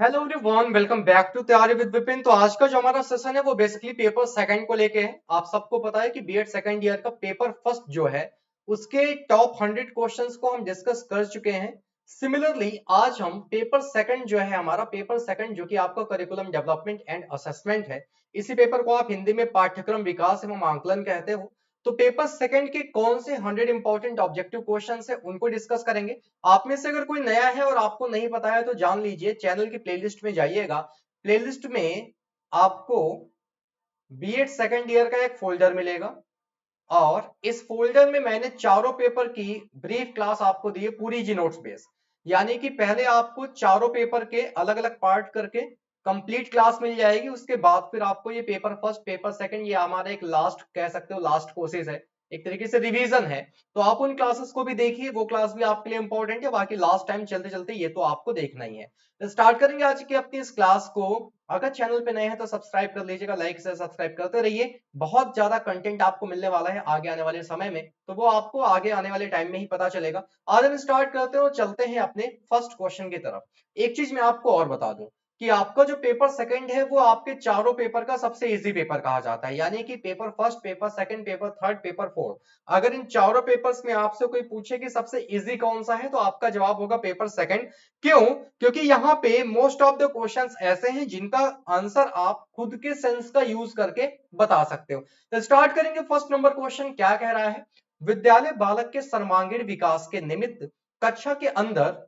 Hello everyone, welcome back to तैयारी with Vipin. तो आज का जो हमारा सेशन है वो बेसिकली पेपर सेकंड को लेके है। आप सबको पता है कि बीएड सेकंड ईयर का पेपर फर्स्ट जो है उसके टॉप 100 क्वेश्चंस को हम डिस्कस कर चुके हैं। सिमिलरली आज हम पेपर सेकंड जो है हमारा पेपर सेकंड जो कि आपका करिकुलम डेवलपमेंट एंड असेसमेंट है, इसी पेपर को आप हिंदी में पाठ्यक्रम विकास एवं आंकलन कहते हो। तो पेपर सेकंड के कौन से 100 इंपॉर्टेंट ऑब्जेक्टिव क्वेश्चंस है उनको डिस्कस करेंगे। आप में से अगर कोई नया है और आपको नहीं पता है तो जान लीजिए, चैनल की प्लेलिस्ट में जाइएगा। प्लेलिस्ट में आपको बीएड सेकंड ईयर का एक फोल्डर मिलेगा और इस फोल्डर में मैंने चारों पेपर की ब्रीफ क्लास आपको दी है, पूरी जी नोट्स बेस। यानी कि पहले आपको चारों पेपर के अलग अलग पार्ट करके कंप्लीट क्लास मिल जाएगी। उसके बाद फिर आपको ये पेपर फर्स्ट पेपर सेकंड, ये हमारा एक लास्ट कह सकते हो लास्ट कोर्सेज है, एक तरीके से रिवीजन है। तो आप उन क्लासेस को भी देखिए, वो क्लास भी आपके लिए इंपॉर्टेंट है। बाकी लास्ट टाइम चलते चलते ये तो आपको देखना ही है। तो स्टार्ट करेंगे आज की अपनी इस क्लास को। अगर चैनल पे नए हैं तो सब्सक्राइब कर लीजिएगा, लाइक से सब्सक्राइब करते रहिए। बहुत ज्यादा कंटेंट आपको मिलने वाला है आगे आने वाले समय में, तो वो आपको आगे आने वाले टाइम में ही पता चलेगा। आज हम स्टार्ट करते हैं और चलते हैं अपने फर्स्ट क्वेश्चन की तरफ। एक चीज मैं आपको और बता दूं कि आपका जो पेपर सेकंड है वो आपके चारों पेपर का सबसे इजी पेपर कहा जाता है। यानी कि paper first, paper second, paper third, paper fourth, अगर इन चारों पेपर्स में आपसे कोई पूछे कि सबसे इजी कौन सा है तो आपका जवाब होगा पेपर सेकंड। क्यों? क्योंकि यहाँ पे मोस्ट ऑफ द क्वेश्चंस ऐसे हैं जिनका आंसर आप खुद के सेंस का यूज करके बता सकते हो। तो स्टार्ट करेंगे। फर्स्ट नंबर क्वेश्चन क्या कह रहा है? विद्यालय बालक के सर्वांगीण विकास के निमित्त कक्षा के अंदर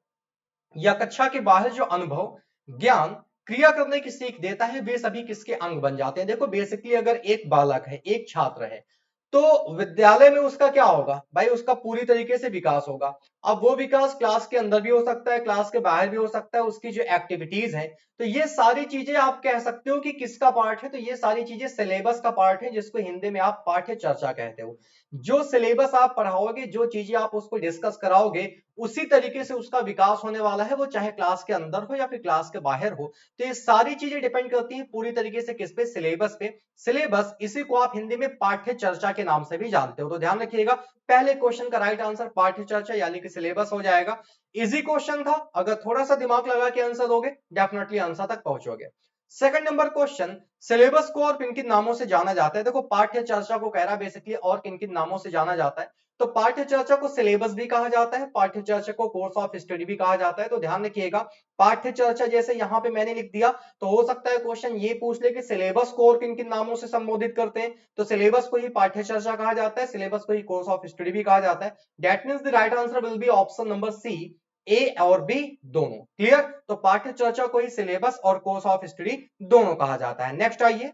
या कक्षा के बाहर जो अनुभव, ज्ञान, क्रिया करने की सीख देता है वे सभी किसके अंग बन जाते हैं? देखो बेसिकली अगर एक बालक है, एक छात्र है, तो विद्यालय में उसका क्या होगा भाई? उसका पूरी तरीके से विकास होगा। अब वो विकास क्लास के अंदर भी हो सकता है, क्लास के बाहर भी हो सकता है। उसकी जो एक्टिविटीज है, तो ये सारी चीजें आप कह सकते हो कि किसका पार्ट है? तो ये सारी चीजें सिलेबस का पार्ट है, जिसको हिंदी में आप पाठ्य चर्चा कहते हो। जो सिलेबस आप पढ़ाओगे, जो चीजें आप उसको डिस्कस कराओगे, उसी तरीके से उसका विकास होने वाला है, वो चाहे क्लास के अंदर हो या फिर क्लास के बाहर हो। तो ये सारी चीजें डिपेंड करती हैं पूरी तरीके से किस पे? सिलेबस पे। सिलेबस, इसी को आप हिंदी में पाठ्य चर्चा के नाम से भी जानते हो। तो ध्यान रखिएगा, पहले क्वेश्चन का राइट आंसर पाठ्य चर्चा यानी कि सिलेबस हो जाएगा। इजी क्वेश्चन था, अगर थोड़ा सा दिमाग लगा के आंसर दोगे डेफिनेटली आंसर तक पहुंचोगे। सेकंड नंबर क्वेश्चन, सिलेबस को और किन किन नामों से जाना जाता है? देखो पाठ्य चर्चा को कह रहा है बेसिकली और किन किन नामों से जाना जाता है। तो पाठ्य चर्चा को सिलेबस भी कहा जाता है, पाठ्य चर्चा को कोर्स ऑफ स्टडी भी कहा जाता है। तो ध्यान रखिएगा, पाठ्य चर्चा जैसे यहाँ पे मैंने लिख दिया, तो हो सकता है क्वेश्चन ये पूछ ले कि सिलेबस को और किन किन नामों से संबोधित करते हैं। तो सिलेबस को ही पाठ्य चर्चा कहा जाता है, सिलेबस को ही कोर्स ऑफ स्टडी भी कहा जाता है। That means the right answer will be option number C, A और बी दोनों। क्लियर? तो पाठ्य चर्चा को ही सिलेबस और कोर्स ऑफ स्टडी दोनों कहा जाता है। नेक्स्ट आइए,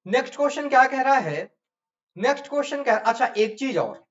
नेक्स्ट क्वेश्चन क्या कह रहा है? नेक्स्ट क्वेश्चन कह, अच्छा एक चीज और,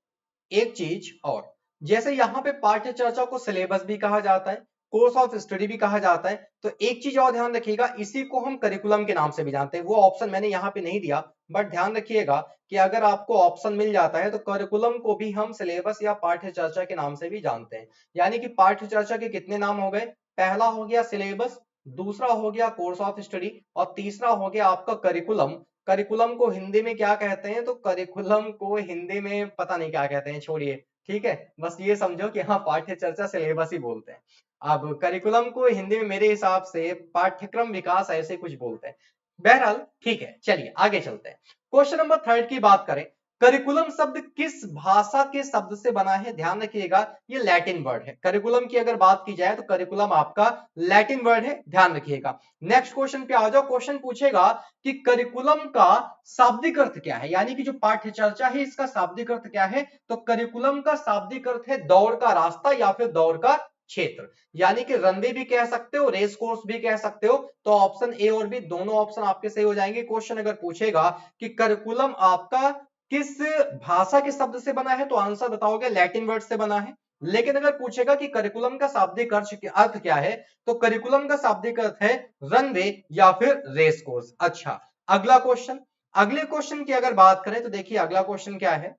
एक चीज और, जैसे यहाँ पे पाठ्य चर्चा को सिलेबस भी कहा जाता है, कोर्स ऑफ स्टडी भी कहा जाता है, तो एक चीज और ध्यान रखिएगा, इसी को हम करिकुलम के नाम से भी जानते हैं। वो ऑप्शन मैंने यहाँ पे नहीं दिया, बट ध्यान रखिएगा कि अगर आपको ऑप्शन मिल जाता है तो करिकुलम को भी हम सिलेबस या पाठ्य चर्चा के नाम से भी जानते हैं। यानी कि पाठ्य चर्चा के कितने नाम हो गए? पहला हो गया सिलेबस, दूसरा हो गया कोर्स ऑफ स्टडी और तीसरा हो गया आपका करिकुलम। करिकुलम को हिंदी में क्या कहते हैं? तो करिकुलम को हिंदी में पता नहीं क्या कहते हैं, छोड़िए। ठीक है, बस ये समझो कि हाँ पाठ्य चर्चा सिलेबस ही बोलते हैं। अब करिकुलम को हिंदी में मेरे हिसाब से पाठ्यक्रम विकास ऐसे कुछ बोलते हैं। बहरहाल ठीक है, चलिए आगे चलते हैं। क्वेश्चन नंबर थर्ड की बात करें, करिकुलम शब्द किस भाषा के शब्द से बना है? ध्यान रखिएगा, ये लैटिन वर्ड है। करिकुलम की अगर बात की जाए तो करिकुलम आपका लैटिन वर्ड है, ध्यान रखिएगा। नेक्स्ट क्वेश्चन पे आ जाओ। क्वेश्चन पूछेगा कि करिकुलम का शाब्दिक अर्थ क्या है? यानी कि जो पाठ्य चर्चा है इसका शाब्दिक अर्थ क्या है? तो करिकुलम का शाब्दिक अर्थ है दौड़ का रास्ता या फिर दौड़ का क्षेत्र। यानी कि रनवे भी कह सकते हो, रेस कोर्स भी कह सकते हो। तो ऑप्शन ए और बी दोनों ऑप्शन आपके सही हो जाएंगे। क्वेश्चन अगर पूछेगा कि करिकुलम आपका किस भाषा के शब्द से बना है, तो आंसर बताओगे लैटिन वर्ड से बना है। लेकिन अगर पूछेगा कि करिकुलम का शाब्दिक अर्थ क्या है, तो करिकुलम का शाब्दिक अर्थ है रनवे या फिर रेस कोर्स। अच्छा, अगला क्वेश्चन, अगले क्वेश्चन की अगर बात करें तो देखिए अगला क्वेश्चन क्या है?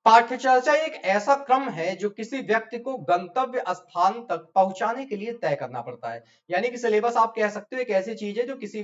पाठ्यचर्चा एक ऐसा क्रम है जो किसी व्यक्ति को गंतव्य स्थान तक पहुंचाने के लिए तय करना पड़ता है। यानी कि सिलेबस आप कह सकते हो एक ऐसी चीज है जो किसी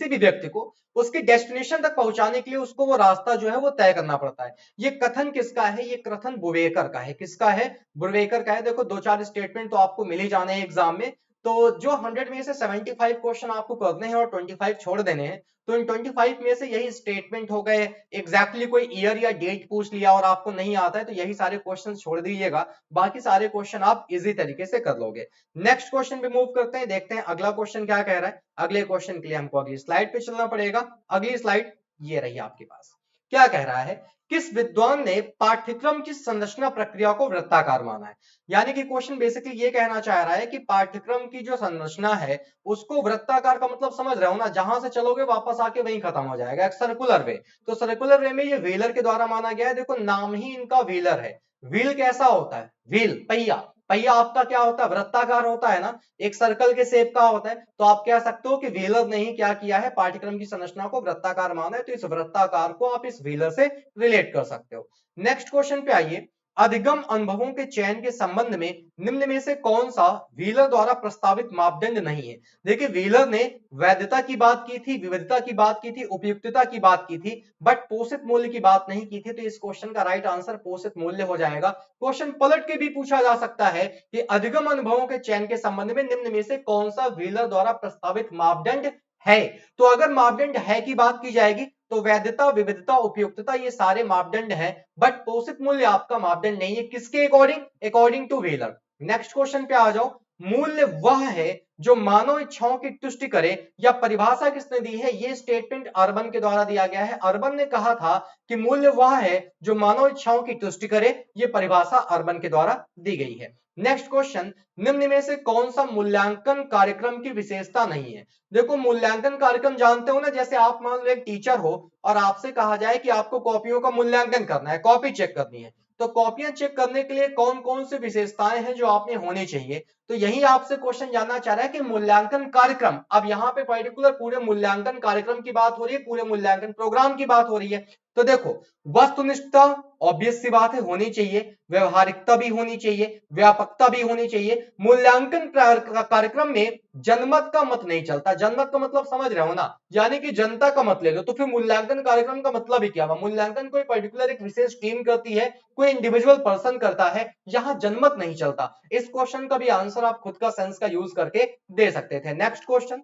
भी व्यक्ति को उसके डेस्टिनेशन तक पहुंचाने के लिए उसको वो रास्ता जो है वो तय करना पड़ता है। ये कथन किसका है? ये कथन बुवेकर का है। किसका है? बुवेकर का है। देखो दो चार स्टेटमेंट तो आपको मिल ही जाने हैं एग्जाम में। तो जो 100 में से 75 क्वेश्चन आपको करने हैं और 25 छोड़ देने हैं, तो इन 25 में से यही स्टेटमेंट हो गए, एग्जैक्टली कोई ईयर या डेट पूछ लिया और आपको नहीं आता है तो यही सारे क्वेश्चन छोड़ दीजिएगा, बाकी सारे क्वेश्चन आप इजी तरीके से कर लोगे। नेक्स्ट क्वेश्चन पे मूव करते हैं, देखते हैं अगला क्वेश्चन क्या कह रहा है। अगले क्वेश्चन के लिए हमको अगली स्लाइड पे चलना पड़ेगा। अगली स्लाइड ये रही आपके पास। क्या कह रहा है, किस विद्वान ने पाठ्यक्रम की संरचना प्रक्रिया को वृत्ताकार माना है। यानी कि क्वेश्चन बेसिकली ये कहना चाह रहा है कि पाठ्यक्रम की जो संरचना है उसको वृत्ताकार का मतलब समझ रहे हो ना, जहां से चलोगे वापस आके वहीं खत्म हो जाएगा, एक सर्कुलर वे। तो सर्कुलर वे में ये व्हीलर के द्वारा माना गया है। देखो नाम ही इनका व्हीलर है। व्हील कैसा होता है, व्हील पहिया, पहिया आपका क्या होता है, वृत्ताकार होता है ना, एक सर्कल के शेप का होता है। तो आप कह सकते हो कि व्हीलर ने ही क्या किया है, पाठ्यक्रम की संरचना को वृत्ताकार माना है। तो इस वृत्ताकार को आप इस व्हीलर से रिलेट कर सकते हो। नेक्स्ट क्वेश्चन पे आइए, अधिगम अनुभवों के चयन के संबंध में निम्न में से कौन सा व्हीलर द्वारा प्रस्तावित मापदंड नहीं है। देखिए व्हीलर ने वैधता की बात की थी, विविधता की बात की थी, उपयुक्तता की बात की थी, बट पोषित मूल्य की बात नहीं की थी। तो इस क्वेश्चन का राइट आंसर पोषित मूल्य हो जाएगा। क्वेश्चन पलट के भी पूछा जा सकता है कि अधिगम अनुभवों के चयन के संबंध में निम्न में से कौन सा व्हीलर द्वारा प्रस्तावित मापदंड है। तो अगर मापदंड है की बात की जाएगी तो वैधता, विविधता, उपयुक्तता ये सारे मापदंड हैं, बट पोषित मूल्य आपका मापदंड नहीं है। किसके according, according two wheeler. Next question पे आ जाओ, मूल्य वह है जो मानव इच्छाओं की तुष्टि करे, या परिभाषा किसने दी है, ये स्टेटमेंट अर्बन के द्वारा दिया गया है। अर्बन ने कहा था कि मूल्य वह है जो मानव इच्छाओं की तुष्टि करे, ये परिभाषा अर्बन के द्वारा दी गई है। नेक्स्ट क्वेश्चन, निम्न में से कौन सा मूल्यांकन कार्यक्रम की विशेषता नहीं है। देखो मूल्यांकन कार्यक्रम जानते हो ना, जैसे आप मान लो एक टीचर हो और आपसे कहा जाए कि आपको कॉपियों का मूल्यांकन करना है, कॉपी चेक करनी है, तो कॉपियां चेक करने के लिए कौन कौन सी विशेषताएं हैं जो आप में होनी चाहिए। तो यही आपसे क्वेश्चन जानना चाह रहा है कि मूल्यांकन कार्यक्रम, अब यहाँ पे पर्टिकुलर पूरे मूल्यांकन कार्यक्रम की बात हो रही है, पूरे मूल्यांकन प्रोग्राम की बात हो रही है। तो देखो वस्तुनिष्ठता ऑब्वियस सी बात है होनी चाहिए, व्यवहारिकता भी होनी चाहिए, व्यापकता भी होनी चाहिए। मूल्यांकन कार्यक्रम में जनमत का मत नहीं चलता। जनमत का मतलब समझ रहे हो ना, यानी कि जनता का मत ले लो, तो फिर मूल्यांकन कार्यक्रम का मतलब ही क्या हुआ। मूल्यांकन कोई पर्टिकुलर एक विशेष टीम करती है, कोई इंडिविजुअल पर्सन करता है, यहां जनमत नहीं चलता। इस क्वेश्चन का भी आंसर आप खुद का सेंस का यूज करके दे सकते थे। नेक्स्ट क्वेश्चन,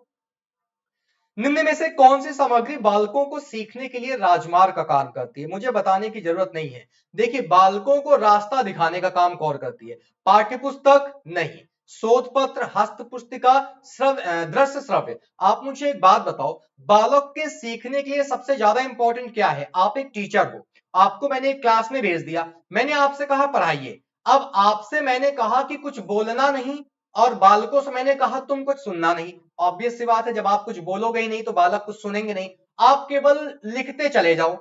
निम्न में से कौन सी सामग्री बालकों को सीखने के लिए राजमार्ग का काम करती है। मुझे बताने की जरूरत नहीं है। देखिए बालकों को रास्ता दिखाने का काम कौन करती है, पाठ्य पुस्तक नहीं, शोध पत्र, हस्त पुस्तिका, दृश्य श्रव्य। आप मुझे एक बात बताओ, बालक के सीखने के लिए सबसे ज्यादा इंपॉर्टेंट क्या है। आप एक टीचर हो, आपको मैंने एक क्लास में भेज दिया, मैंने आपसे कहा पढ़ाइए। अब आपसे मैंने कहा कि कुछ बोलना नहीं, और बालकों से मैंने कहा तुम कुछ सुनना नहीं। ऑब्वियस सी बात है, जब आप कुछ बोलोगे ही नहीं तो बालक कुछ सुनेंगे नहीं। आप केवल लिखते चले जाओ,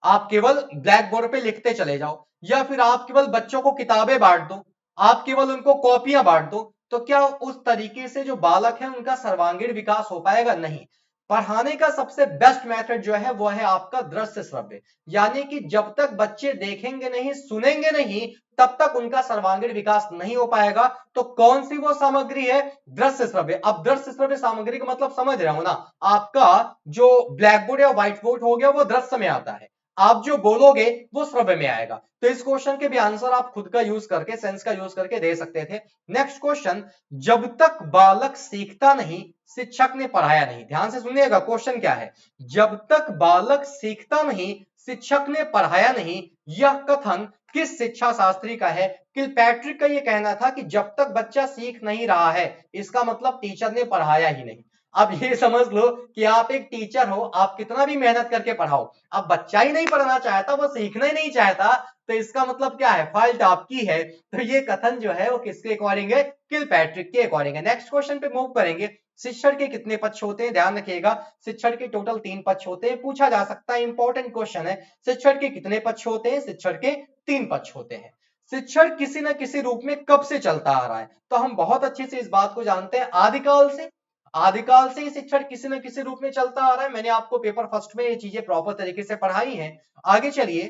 आप केवल ब्लैक बोर्ड पे लिखते चले जाओ, या फिर आप केवल बच्चों को किताबें बांट दो, आप केवल उनको कॉपियां बांट दो, तो क्या उस तरीके से जो बालक है उनका सर्वांगीण विकास हो पाएगा, नहीं। पढ़ाने का सबसे बेस्ट मेथड जो है वो है आपका दृश्य श्रव्य, यानी कि जब तक बच्चे देखेंगे नहीं, सुनेंगे नहीं, तब तक उनका सर्वांगीण विकास नहीं हो पाएगा। तो कौन सी वो सामग्री है, दृश्य श्रव्य। अब दृश्य श्रव्य सामग्री का मतलब समझ रहे हो ना, आपका जो ब्लैक बोर्ड या व्हाइट बोर्ड हो गया वो दृश्य में आता है, आप जो बोलोगे वो श्रव्य में आएगा। तो इस क्वेश्चन के भी आंसर आप खुद का यूज करके, सेंस का यूज करके दे सकते थे। नेक्स्ट क्वेश्चन, जब तक बालक सीखता नहीं शिक्षक ने पढ़ाया नहीं। ध्यान से सुनिएगा क्वेश्चन क्या है, जब तक बालक सीखता नहीं शिक्षक ने पढ़ाया नहीं, यह कथन किस शिक्षा शास्त्री का है। किलपैट्रिक का यह कहना था कि जब तक बच्चा सीख नहीं रहा है इसका मतलब टीचर ने पढ़ाया ही नहीं। अब ये समझ लो कि आप एक टीचर हो, आप कितना भी मेहनत करके पढ़ाओ, अब बच्चा ही नहीं पढ़ना चाहता, वो सीखना ही नहीं चाहता, तो इसका मतलब क्या है, फॉल्ट आपकी है। तो ये कथन जो है वो किसके अकॉर्डिंग है, किलपैट्रिक के अकॉर्डिंग है। नेक्स्ट क्वेश्चन पे मूव करेंगे। शिक्षण के कितने पक्ष होते हैं, ध्यान रखिएगा, शिक्षण के टोटल 3 पक्ष होते हैं। पूछा जा सकता है, इंपॉर्टेंट क्वेश्चन है, शिक्षण के कितने पक्ष होते हैं, शिक्षण के 3 पक्ष होते हैं। शिक्षण किसी न किसी रूप में कब से चलता आ रहा है, तो हम बहुत अच्छे से इस बात को जानते हैं, आदिकाल से। आदिकाल से ही शिक्षण किसी न किसी रूप में चलता आ रहा है। मैंने आपको पेपर फर्स्ट में ये चीजें प्रॉपर तरीके से पढ़ाई हैं। आगे चलिए,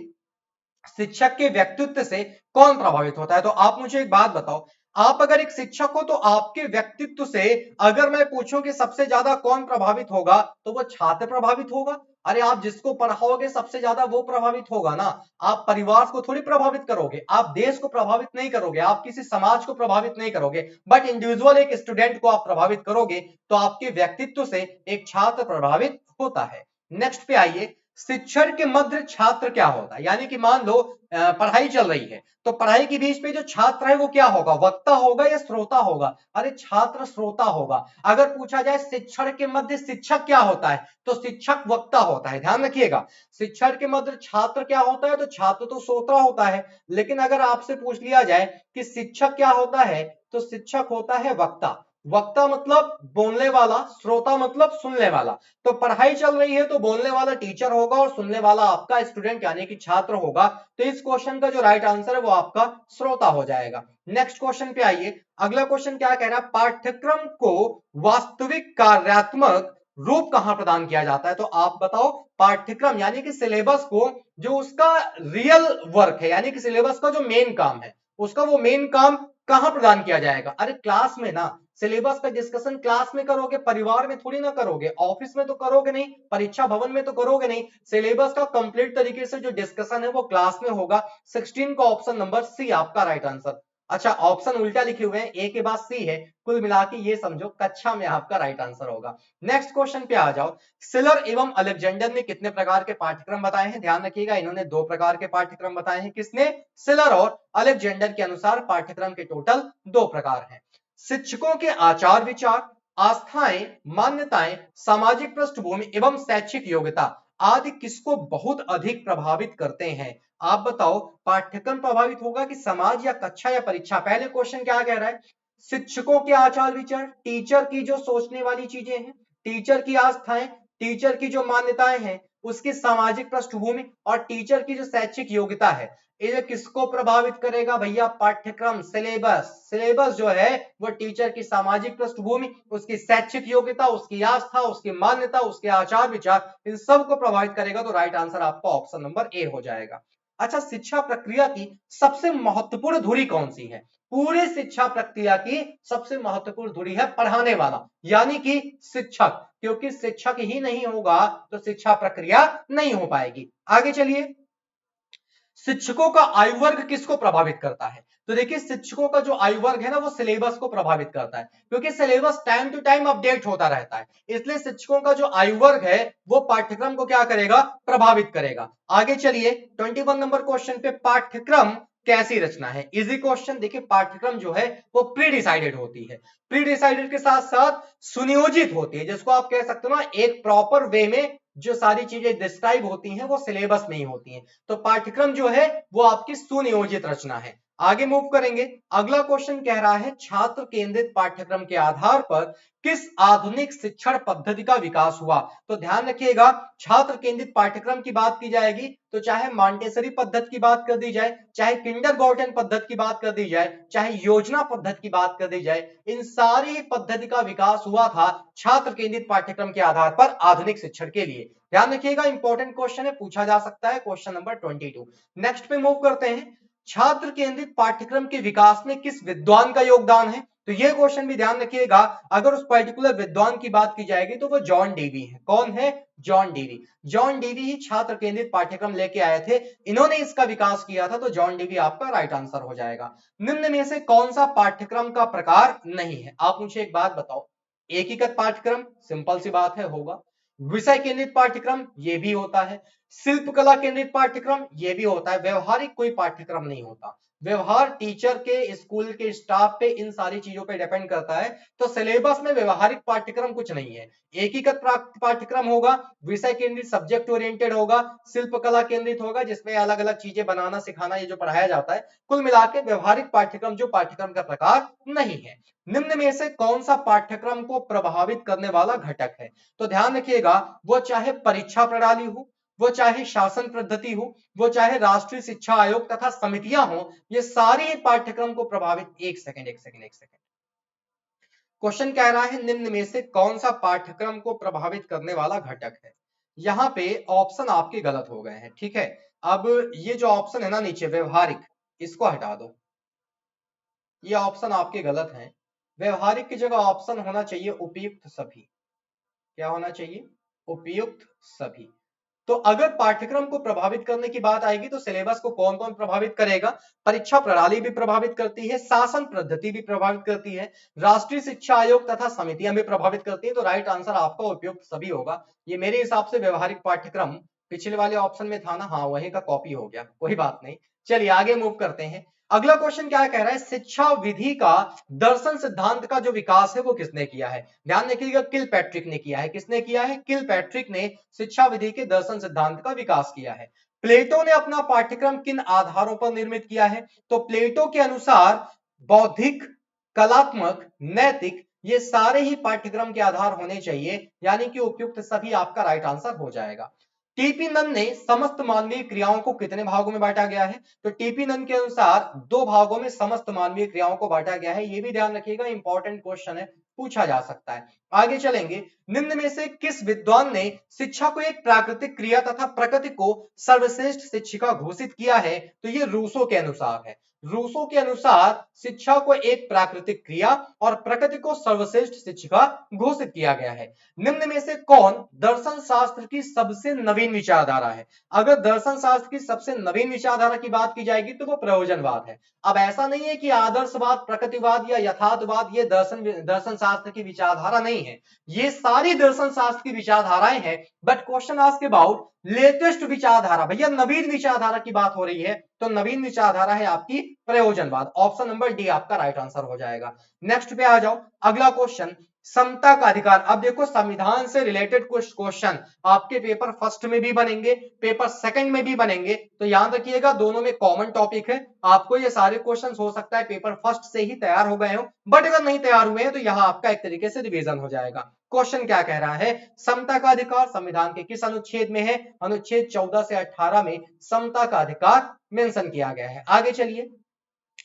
शिक्षक के व्यक्तित्व से कौन प्रभावित होता है। तो आप मुझे एक बात बताओ, आप अगर एक शिक्षक हो तो आपके व्यक्तित्व से अगर मैं पूछूं कि सबसे ज्यादा कौन प्रभावित होगा, तो वो छात्र प्रभावित होगा। अरे आप जिसको पढ़ाओगे सबसे ज्यादा वो प्रभावित होगा ना। आप परिवार को थोड़ी प्रभावित करोगे, आप देश को प्रभावित नहीं करोगे, आप किसी समाज को प्रभावित नहीं करोगे, बट इंडिविजुअल एक स्टूडेंट को आप प्रभावित करोगे, तो आपके व्यक्तित्व से एक छात्र प्रभावित होता है। नेक्स्ट पे आइए, शिक्षण के मध्य छात्र क्या होता है, यानी कि मान लो पढ़ाई चल रही है, तो पढ़ाई के बीच पे जो छात्र है वो क्या होगा, वक्ता होगा या श्रोता होगा? अरे छात्र श्रोता होगा। अगर पूछा जाए शिक्षण के मध्य शिक्षक क्या होता है, तो शिक्षक वक्ता होता है। ध्यान रखिएगा, शिक्षण के मध्य छात्र क्या होता है, तो छात्र तो श्रोता होता है, लेकिन अगर आपसे पूछ लिया जाए कि शिक्षक क्या होता है, तो शिक्षक होता है वक्ता। वक्ता मतलब बोलने वाला, श्रोता मतलब सुनने वाला। तो पढ़ाई चल रही है तो बोलने वाला टीचर होगा और सुनने वाला आपका स्टूडेंट यानी कि छात्र होगा। तो इस क्वेश्चन का जो राइट आंसर है वो आपका श्रोता हो जाएगा। नेक्स्ट क्वेश्चन पे आइए, अगला क्वेश्चन क्या कह रहा है, पाठ्यक्रम को वास्तविक कार्यात्मक रूप कहां प्रदान किया जाता है? तो आप बताओ, पाठ्यक्रम यानी कि सिलेबस को जो उसका रियल वर्क है, यानी कि सिलेबस का जो मेन काम है, उसका वो मेन काम कहां प्रदान किया जाएगा? अरे क्लास में ना। सिलेबस का डिस्कशन क्लास में करोगे, परिवार में थोड़ी ना करोगे, ऑफिस में तो करोगे नहीं, परीक्षा भवन में तो करोगे नहीं। सिलेबस का कंप्लीट तरीके से जो डिस्कशन है वो क्लास में होगा। 16 का ऑप्शन नंबर सी आपका राइट आंसर। अच्छा, ऑप्शन उल्टा लिखे हुए हैं, ए के बाद सी है, कुल मिला के ये समझो कक्षा में आपका राइट आंसर होगा। नेक्स्ट क्वेश्चन पे आ जाओ, सिलर एवं अलेक्जेंडर ने कितने प्रकार के पाठ्यक्रम बताए हैं? ध्यान रखिएगा, इन्होंने 2 प्रकार के पाठ्यक्रम बताए हैं। किसने? सिलर और अलेक्जेंडर के अनुसार पाठ्यक्रम के टोटल 2 प्रकार हैं। शिक्षकों के आचार विचार, आस्थाएं, मान्यताएं, सामाजिक पृष्ठभूमि एवं शैक्षिक योग्यता आदि किसको बहुत अधिक प्रभावित करते हैं? आप बताओ, पाठ्यक्रम प्रभावित होगा कि समाज या कक्षा या परीक्षा? पहले क्वेश्चन क्या कह रहा है, शिक्षकों के आचार विचार, टीचर की जो सोचने वाली चीजें हैं, टीचर की आस्थाएं, टीचर की जो मान्यताएं हैं, उसकी सामाजिक पृष्ठभूमि और टीचर की जो शैक्षिक योग्यता है, ये किसको प्रभावित करेगा भैया? पाठ्यक्रम, सिलेबस। सिलेबस जो है वो टीचर की सामाजिक पृष्ठभूमि, उसकी शैक्षिक योग्यता, उसकी आस्था, उसकी मान्यता, उसके आचार विचार, इन सब को प्रभावित करेगा। तो राइट आंसर आपका ऑप्शन नंबर ए हो जाएगा। अच्छा, शिक्षा प्रक्रिया की सबसे महत्वपूर्ण धुरी कौन सी है? पूरे शिक्षा प्रक्रिया की सबसे महत्वपूर्ण धुरी है पढ़ाने वाला, यानी कि शिक्षक, क्योंकि शिक्षक ही नहीं होगा तो शिक्षा प्रक्रिया नहीं हो पाएगी। आगे चलिए, शिक्षकों का आयु वर्ग किसको प्रभावित करता है? तो देखिए, शिक्षकों का जो आयु वर्ग है ना वो सिलेबस को प्रभावित करता है, क्योंकि syllabus time to time update होता रहता है, इसलिए शिक्षकों का जो आयु वर्ग है वो पाठ्यक्रम को क्या करेगा? प्रभावित करेगा। आगे चलिए, 21 नंबर क्वेश्चन पे, पाठ्यक्रम कैसी रचना है? Easy question. देखिए, पाठ्यक्रम जो है वो प्री डिसाइडेड होती है, प्री डिसाइडेड के साथ साथ सुनियोजित होती है, जिसको आप कह सकते हो ना एक प्रॉपर वे में जो सारी चीजें डिस्क्राइब होती हैं वो सिलेबस में ही होती हैं। तो पाठ्यक्रम जो है वो आपकी सुनियोजित रचना है। आगे मूव करेंगे, अगला क्वेश्चन कह रहा है, छात्र केंद्रित पाठ्यक्रम के आधार पर किस आधुनिक शिक्षण पद्धति का विकास हुआ? तो ध्यान रखिएगा, छात्र केंद्रित पाठ्यक्रम की बात की जाएगी तो चाहे मॉन्टेसरी पद्धति की बात कर दी जाए, चाहे किंडरगार्टन पद्धति की बात कर दी जाए, चाहे योजना पद्धति की बात कर दी जाए, इन सारी पद्धति का विकास हुआ था छात्र केंद्रित पाठ्यक्रम के आधार पर आधुनिक शिक्षण के लिए। ध्यान रखिएगा, इंपॉर्टेंट क्वेश्चन है, पूछा जा सकता है, क्वेश्चन नंबर 22। नेक्स्ट पे मूव करते हैं, छात्र केंद्रित पाठ्यक्रम के विकास में किस विद्वान का योगदान है? तो ये क्वेश्चन भी ध्यान रखिएगा, अगर उस पर्टिकुलर विद्वान की बात की जाएगी तो वो जॉन डेवी है। कौन है? John Dewey. जॉन डेवी ही छात्र केंद्रित पाठ्यक्रम लेके आए थे, इन्होंने इसका विकास किया था, तो जॉन डेवी आपका राइट आंसर हो जाएगा। निम्न में से कौन सा पाठ्यक्रम का प्रकार नहीं है? आप मुझे एक बात बताओ, एकीकृत पाठ्यक्रम, सिंपल सी बात है होगा। विषय केंद्रित पाठ्यक्रम, ये भी होता है। शिल्पकला केंद्रित पाठ्यक्रम, ये भी होता है। व्यवहारिक कोई पाठ्यक्रम नहीं होता, व्यवहार टीचर के, स्कूल के स्टाफ पे, इन सारी चीजों पे डिपेंड करता है। तो सिलेबस में व्यवहारिक पाठ्यक्रम कुछ नहीं है। एकीकृत पाठ्यक्रम होगा, विषय केंद्रित सब्जेक्ट ओरिएंटेड होगा, शिल्पकला केंद्रित होगा जिसमें अलग अलग चीजें बनाना सिखाना ये जो पढ़ाया जाता है। कुल मिलाकर व्यवहारिक पाठ्यक्रम जो पाठ्यक्रम का प्रकार नहीं है। निम्न में से कौन सा पाठ्यक्रम को प्रभावित करने वाला घटक है? तो ध्यान रखिएगा, वो चाहे परीक्षा प्रणाली हो, वो चाहे शासन पद्धति हो, वो चाहे राष्ट्रीय शिक्षा आयोग तथा समितियां हो, ये सारी पाठ्यक्रम को प्रभावित, एक सेकंड एक सेकंड एक सेकंड, क्वेश्चन कह रहा है निम्न में से कौन सा पाठ्यक्रम को प्रभावित करने वाला घटक है? यहाँ पे ऑप्शन आपके गलत हो गए हैं, ठीक है। अब ये जो ऑप्शन है ना नीचे व्यवहारिक, इसको हटा दो, ये ऑप्शन आपके गलत हैं। व्यवहारिक की जगह ऑप्शन होना चाहिए उपयुक्त सभी। क्या होना चाहिए? उपयुक्त सभी। तो अगर पाठ्यक्रम को प्रभावित करने की बात आएगी तो सिलेबस को कौन कौन प्रभावित करेगा? परीक्षा प्रणाली भी प्रभावित करती है, शासन पद्धति भी प्रभावित करती है, राष्ट्रीय शिक्षा आयोग तथा समितियां भी प्रभावित करती है। तो राइट आंसर आपका उपयुक्त सभी होगा। ये मेरे हिसाब से व्यवहारिक पाठ्यक्रम पिछले वाले ऑप्शन में था ना, हाँ वही का कॉपी हो गया, कोई बात नहीं। चलिए आगे मूव करते हैं। अगला क्वेश्चन क्या कह रहा है? शिक्षा विधि का दर्शन सिद्धांत का जो विकास है वो किसने किया है? ध्यान रखिएगा, किलपैट्रिक ने किया है। किसने किया है? किलपैट्रिक ने शिक्षा विधि के दर्शन सिद्धांत का विकास किया है। प्लेटो ने अपना पाठ्यक्रम किन आधारों पर निर्मित किया है? तो प्लेटो के अनुसार बौद्धिक, कलात्मक, नैतिक, ये सारे ही पाठ्यक्रम के आधार होने चाहिए, यानी कि उपयुक्त सभी आपका राइट आंसर हो जाएगा। टीपी नन ने समस्त मानवीय क्रियाओं को कितने भागों में बांटा गया है? तो टीपी नन के अनुसार 2 भागों में समस्त मानवीय क्रियाओं को बांटा गया है। ये भी ध्यान रखिएगा, इंपॉर्टेंट क्वेश्चन है, पूछा जा सकता है। आगे चलेंगे। निम्न में से किस विद्वान ने शिक्षा को एक प्राकृतिक क्रिया तथा प्रकृति को सर्वश्रेष्ठ शिक्षिका घोषित किया है? तो ये रूसो के अनुसार है। रूसो के अनुसार शिक्षा को एक प्राकृतिक क्रिया और प्रकृति को सर्वश्रेष्ठ शिक्षिका घोषित किया गया है। निम्न में से कौन दर्शन शास्त्र की सबसे नवीन विचारधारा है? अगर दर्शन शास्त्र की सबसे नवीन विचारधारा की बात की जाएगी तो वो प्रयोजनवाद है। अब ऐसा नहीं है कि आदर्शवाद, प्रकृतिवाद या यथार्थवाद ये दर्शन शास्त्र की विचारधारा नहीं है, ये सारी दर्शन शास्त्र की विचारधाराएं हैं। But question asked about latest विचारधारा, भैया नवीन विचारधारा की बात हो रही है, तो नवीन विचारधारा है आपकी प्रयोजनवाद। ऑप्शन नंबर डी आपका राइट आंसर हो जाएगा। नेक्स्ट पे आ जाओ। अगला क्वेश्चन, समता का अधिकार। अब देखो संविधान से रिलेटेड कुछ क्वेश्चन आपके पेपर फर्स्ट में भी बनेंगे, पेपर सेकंड में भी बनेंगे, तो याद रखिएगा दोनों में कॉमन टॉपिक है। आपको ये सारे क्वेश्चन हो सकता है पेपर फर्स्ट से ही तैयार हो गए हो, बट अगर नहीं तैयार हुए हैं तो यहाँ आपका एक तरीके से रिवीजन हो जाएगा। क्वेश्चन क्या कह रहा है? समता का अधिकार संविधान के किस अनुच्छेद में है? अनुच्छेद 14 से 18 में समता का अधिकार मेंशन किया गया है। आगे चलिए।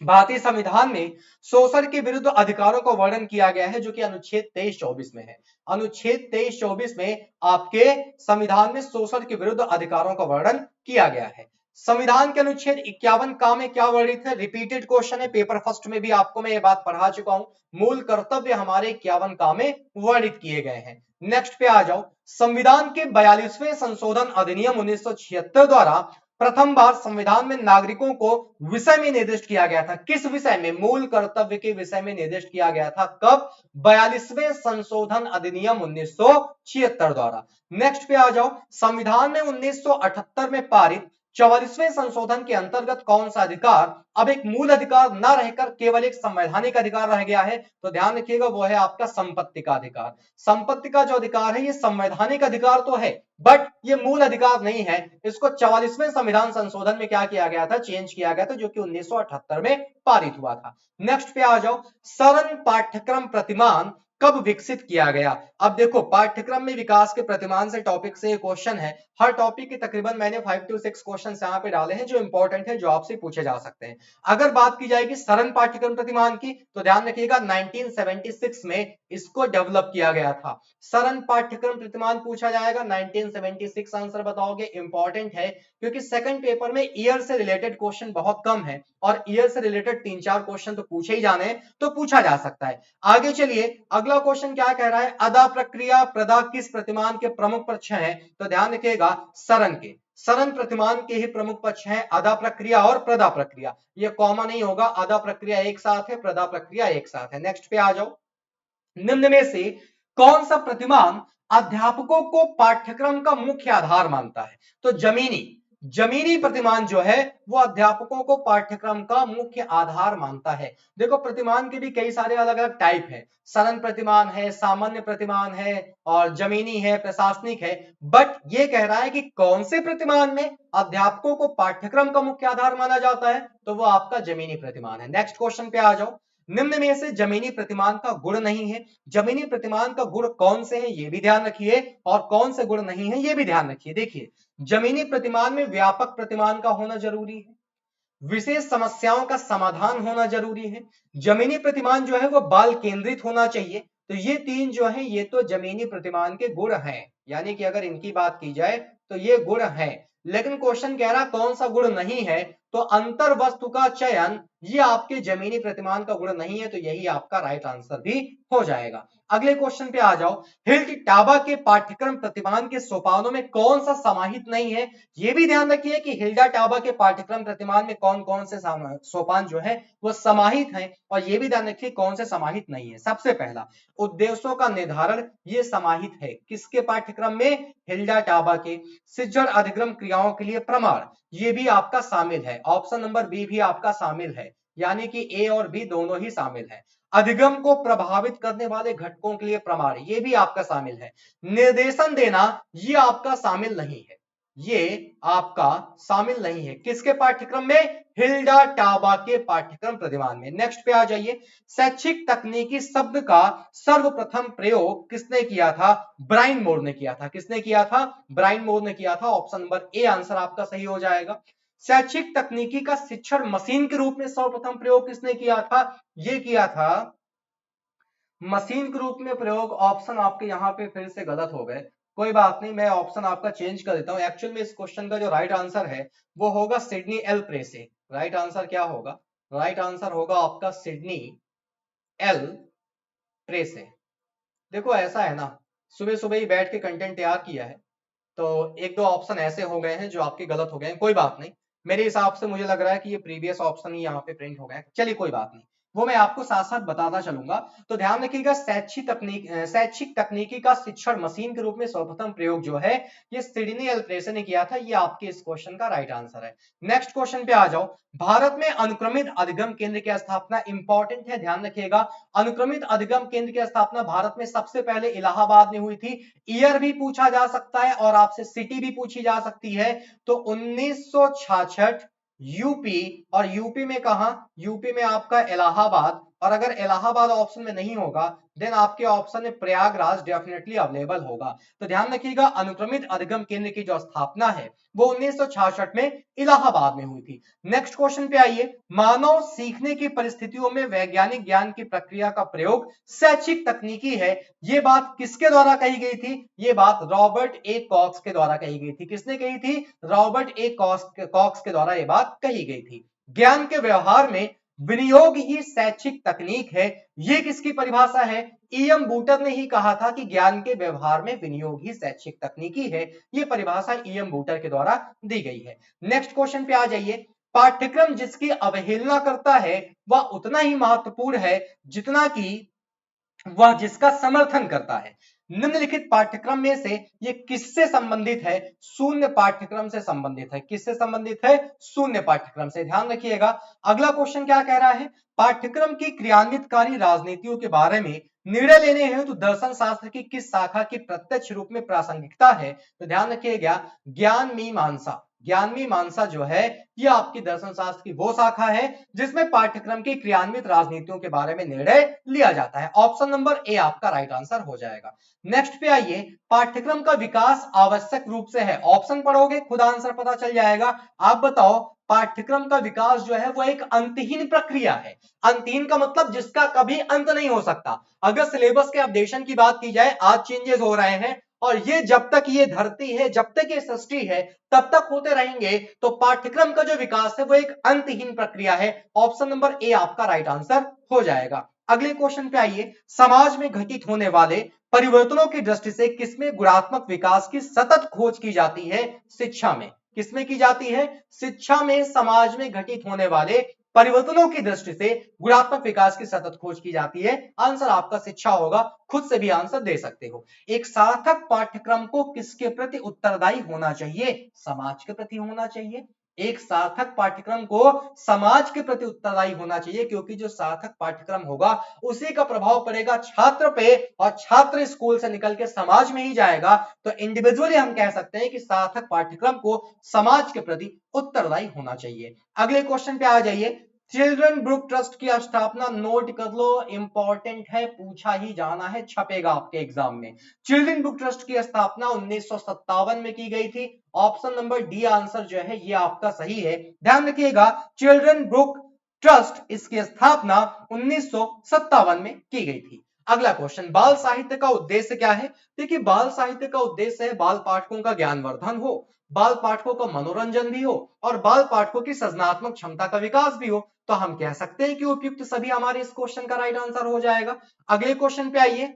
भारतीय संविधान में शोषण के विरुद्ध अधिकारों का वर्णन किया गया है, जो कि अनुच्छेद 23-24 में है। अनुच्छेद 23-24 में आपके संविधान में शोषण के विरुद्ध अधिकारों का वर्णन किया गया है। संविधान के अनुच्छेद 51 का में क्या वर्णित है? रिपीटेड क्वेश्चन है, पेपर फर्स्ट में भी आपको मैं ये बात पढ़ा चुका हूं। मूल कर्तव्य हमारे 51 का में वर्णित किए गए हैं। नेक्स्ट पे आ जाओ। संविधान के 42वें संशोधन अधिनियम 1976 द्वारा प्रथम बार संविधान में नागरिकों को विषय में निर्दिष्ट किया गया था। किस विषय में? मूल कर्तव्य के विषय में निर्दिष्ट किया गया था। कब? 42वें संशोधन अधिनियम 1976 द्वारा। नेक्स्ट पे आ जाओ। संविधान में 1978 में पारित 44वें संशोधन के अंतर्गत कौन सा अधिकार अब एक मूल अधिकार न रहकर केवल एक संवैधानिक अधिकार रह गया है? तो ध्यान रखिएगा वो है आपका संपत्ति का अधिकार। संपत्ति का जो अधिकार है ये संवैधानिक अधिकार तो है, बट ये मूल अधिकार नहीं है। इसको 44वें संविधान संशोधन में क्या किया गया था? चेंज किया गया था, जो कि 1978 में पारित हुआ था। नेक्स्ट पे आ जाओ। सरल पाठ्यक्रम प्रतिमान कब विकसित किया गया? अब देखो पाठ्यक्रम में विकास के प्रतिमान से टॉपिक से क्वेश्चन है। हर टॉपिक के तकरीबन मैंने 5 to 6 क्वेश्चन यहाँ पे डाले हैं जो इंपॉर्टेंट है, जो आपसे पूछे जा सकते हैं। अगर बात की जाएगी सरल पाठ्यक्रम प्रतिमान की, तो ध्यान रखिएगा 1976 में इसको डेवलप किया गया था। सरल पाठ्यक्रम प्रतिमान पूछा जाएगा 1976, आंसर बताओगे। इंपॉर्टेंट है क्योंकि सेकंड पेपर में ईयर से रिलेटेड क्वेश्चन बहुत कम है और ईयर से रिलेटेड 3-4 क्वेश्चन तो पूछे ही जाने हैं, तो पूछा जा सकता है। आगे चलिए। अगला क्वेश्चन क्या कह रहा है? अदा प्रक्रिया प्रदा किस प्रतिमान के प्रमुख पक्ष हैं? तो ध्यान रखिएगा सरन के, सरन प्रतिमान के ही प्रमुख पक्ष हैं अदा प्रक्रिया और प्रदा प्रक्रिया। ये कॉमन नहीं होगा, अदा प्रक्रिया एक साथ है, प्रदा प्रक्रिया एक साथ है। नेक्स्ट पे आ जाओ। निम्न में से कौन सा प्रतिमान अध्यापकों को पाठ्यक्रम का मुख्य आधार मानता है? तो जमीनी प्रतिमान जो है वो अध्यापकों को पाठ्यक्रम का मुख्य आधार मानता है। देखो प्रतिमान के भी कई सारे अलग अलग टाइप है, सरल प्रतिमान है, सामान्य प्रतिमान है और जमीनी है, प्रशासनिक है। बट ये कह रहा है कि कौन से प्रतिमान में अध्यापकों को पाठ्यक्रम का मुख्य आधार माना जाता है, तो वो आपका जमीनी प्रतिमान है। नेक्स्ट क्वेश्चन पे आ जाओ। निम्न में से जमीनी प्रतिमान का गुण नहीं है। जमीनी प्रतिमान का गुण कौन से हैं ये भी ध्यान रखिए, और कौन से गुण नहीं है ये भी ध्यान रखिए। देखिए जमीनी प्रतिमान में व्यापक प्रतिमान का होना जरूरी है, विशेष समस्याओं का समाधान होना जरूरी है, जमीनी प्रतिमान जो है वो बाल केंद्रित होना चाहिए। तो ये तीन जो है ये तो जमीनी प्रतिमान के गुण हैं, यानी कि अगर इनकी बात की जाए तो ये गुण हैं। लेकिन क्वेश्चन कह रहा कौन सा गुण नहीं है? तो अंतर वस्तु का चयन ये आपके जमीनी प्रतिमान का गुण नहीं है, तो यही आपका राइट आंसर भी हो जाएगा। अगले क्वेश्चन पे आ जाओ। हिल्ड टाबा के पाठ्यक्रम प्रतिमान के सोपानों में कौन सा समाहित नहीं है? ये भी ध्यान रखिए कि हिल्डा टाबा के पाठ्यक्रम प्रतिमान में कौन कौन से सोपान जो है वो समाहित हैं, और ये भी ध्यान रखिए कौन से समाहित नहीं है। सबसे पहला, उद्देश्यों का निर्धारण, ये समाहित है किसके पाठ्यक्रम में? हिल्डा टाबा के। सिज्जड़ अधिगम क्रियाओं के लिए प्रमाण, ये भी आपका शामिल है। ऑप्शन नंबर बी भी आपका शामिल है, यानी कि ए और बी दोनों ही शामिल है। अधिगम को प्रभावित करने वाले घटकों के लिए प्रमाण, ये भी आपका शामिल है। निर्देशन देना, ये आपका शामिल नहीं है, ये आपका शामिल नहीं है। किसके पाठ्यक्रम में? हिल्डा टाबा के पाठ्यक्रम प्रतिमान में। नेक्स्ट पे आ जाइए। शैक्षिक तकनीकी शब्द का सर्वप्रथम प्रयोग किसने किया था? ब्रायन मोर ने किया था। किसने किया था? ब्रायन मोर ने किया था। ऑप्शन नंबर ए आंसर आपका सही हो जाएगा। शैक्षिक तकनीकी का शिक्षण मशीन के रूप में सर्वप्रथम प्रयोग किसने किया था? ये किया था मशीन के रूप में प्रयोग। ऑप्शन आपके यहाँ पे फिर से गलत हो गए, कोई बात नहीं, मैं ऑप्शन आपका चेंज कर देता हूं। एक्चुअल में इस क्वेश्चन का जो राइट आंसर है वो होगा Sydney L précis. Right answer क्या होगा? राइट आंसर होगा आपका सिडनी एल प्रेसे। देखो ऐसा है ना, सुबह सुबह ही बैठ के कंटेंट तैयार किया है, तो एक दो ऑप्शन ऐसे हो गए हैं जो आपके गलत हो गए हैं। कोई बात नहीं, मेरे हिसाब से मुझे लग रहा है कि ये प्रीवियस ऑप्शन ही यहाँ पे प्रिंट हो गए हैं। चलिए कोई बात नहीं, वो मैं आपको साथ साथ बताता चलूंगा। तो ध्यान रखिएगा, शैक्षिक तकनीकी का शिक्षण मशीन के रूप में सर्वप्रथम प्रयोग जो है ये सिडनी एल प्रेसे ने किया था। ये आपके इस क्वेश्चन का राइट आंसर है। नेक्स्ट क्वेश्चन पे आ जाओ। भारत में अनुक्रमित अधिगम केंद्र की स्थापना इंपॉर्टेंट है, ध्यान रखिएगा। अनुक्रमित अधिगम केंद्र की स्थापना भारत में सबसे पहले इलाहाबाद में हुई थी। ईयर भी पूछा जा सकता है और आपसे सिटी भी पूछी जा सकती है। तो 1966 यूपी, और यूपी में कहा? यूपी में आपका इलाहाबाद। और अगर इलाहाबाद ऑप्शन में नहीं होगा देन आपके ऑप्शन में प्रयागराज डेफिनेटली अवेलेबल होगा। तो ध्यान रखिएगा, अनुक्रमित अधिगम केंद्र की जो स्थापना है वो 1966 में इलाहाबाद में हुई थी। नेक्स्ट क्वेश्चन पे आइए। मानव सीखने की परिस्थितियों में वैज्ञानिक ज्ञान की प्रक्रिया का प्रयोग शैक्षिक तकनीकी है, ये बात किसके द्वारा कही गई थी? ये बात रॉबर्ट ए कॉक्स के द्वारा कही गई थी। किसने कही थी? रॉबर्ट ए कॉक्स के द्वारा ये बात कही गई थी। ज्ञान के व्यवहार में विनियोग ही शैक्षिक तकनीक है, ये किसकी परिभाषा है? ईएम बूटर ने ही कहा था कि ज्ञान के व्यवहार में विनियोग ही शैक्षिक तकनीकी है। ये परिभाषा ईएम बूटर के द्वारा दी गई है। नेक्स्ट क्वेश्चन पे आ जाइए। पाठ्यक्रम जिसकी अवहेलना करता है वह उतना ही महत्वपूर्ण है जितना कि वह जिसका समर्थन करता है। निम्नलिखित पाठ्यक्रम में से ये किससे संबंधित है? शून्य पाठ्यक्रम से संबंधित है। किससे संबंधित है? शून्य पाठ्यक्रम से। ध्यान रखिएगा। अगला क्वेश्चन क्या कह रहा है? पाठ्यक्रम की क्रियान्वितकारी राजनीतियों के बारे में निर्णय लेने हेतु दर्शन शास्त्र की किस शाखा की प्रत्यक्ष रूप में प्रासंगिकता है? तो ध्यान रखिएगा, ज्ञान मीमांसा। ज्ञान मीमांसा जो है ये आपकी दर्शन शास्त्र की वो शाखा है जिसमें पाठ्यक्रम की क्रियान्वित राजनीतियों के बारे में निर्णय लिया जाता है। ऑप्शन नंबर ए आपका राइट आंसर हो जाएगा। नेक्स्ट पे आइए। पाठ्यक्रम का विकास आवश्यक रूप से है, ऑप्शन पढ़ोगे खुद आंसर पता चल जाएगा। आप बताओ, पाठ्यक्रम का विकास जो है वो एक अंतहीन प्रक्रिया है। अंतहीन का मतलब जिसका कभी अंत नहीं हो सकता। अगर सिलेबस के अपडेशन की बात की जाए, आज चेंजेस हो रहे हैं और ये जब तक ये धरती है, जब तक ये सृष्टि है तब तक होते रहेंगे। तो पाठ्यक्रम का जो विकास है वो एक अंतहीन प्रक्रिया है। ऑप्शन नंबर ए आपका राइट आंसर हो जाएगा। अगले क्वेश्चन पे आइए। समाज में घटित होने वाले परिवर्तनों की दृष्टि से किसमें गुणात्मक विकास की सतत खोज की जाती है? शिक्षा में। किसमें की जाती है? शिक्षा में समाज में घटित होने वाले परिवर्तनों की दृष्टि से गुणात्मक विकास की सतत खोज की जाती है। आंसर आपका शिक्षा होगा, खुद से भी आंसर दे सकते हो। एक सार्थक पाठ्यक्रम को किसके प्रति उत्तरदायी होना चाहिए? समाज के प्रति होना चाहिए। एक सार्थक पाठ्यक्रम को समाज के प्रति उत्तरदायी होना चाहिए, क्योंकि जो सार्थक पाठ्यक्रम होगा उसी का प्रभाव पड़ेगा छात्र पे, और छात्र स्कूल से निकल के समाज में ही जाएगा। तो इंडिविजुअली हम कह सकते हैं कि सार्थक पाठ्यक्रम को समाज के प्रति उत्तरदायी होना चाहिए। अगले क्वेश्चन पे आ जाइए। चिल्ड्रन बुक ट्रस्ट की स्थापना, नोट कर लो, इंपॉर्टेंट है, पूछा ही जाना है, छपेगा आपके एग्जाम में। चिल्ड्रन बुक ट्रस्ट की स्थापना 1957 में की गई थी। ऑप्शन नंबर डी आंसर जो है ये आपका सही है। ध्यान रखिएगा, चिल्ड्रन बुक ट्रस्ट इसकी स्थापना 1957 में की गई थी। अगला क्वेश्चन, बाल साहित्य का उद्देश्य क्या है? देखिए, बाल साहित्य का उद्देश्य है बाल पाठकों का ज्ञानवर्धन हो, बाल पाठकों का मनोरंजन भी हो और बाल पाठकों की सृजनात्मक क्षमता का विकास भी हो। तो हम कह सकते हैं कि उपयुक्त सभी हमारे इस क्वेश्चन का राइट आंसर हो जाएगा। अगले क्वेश्चन पे आइए।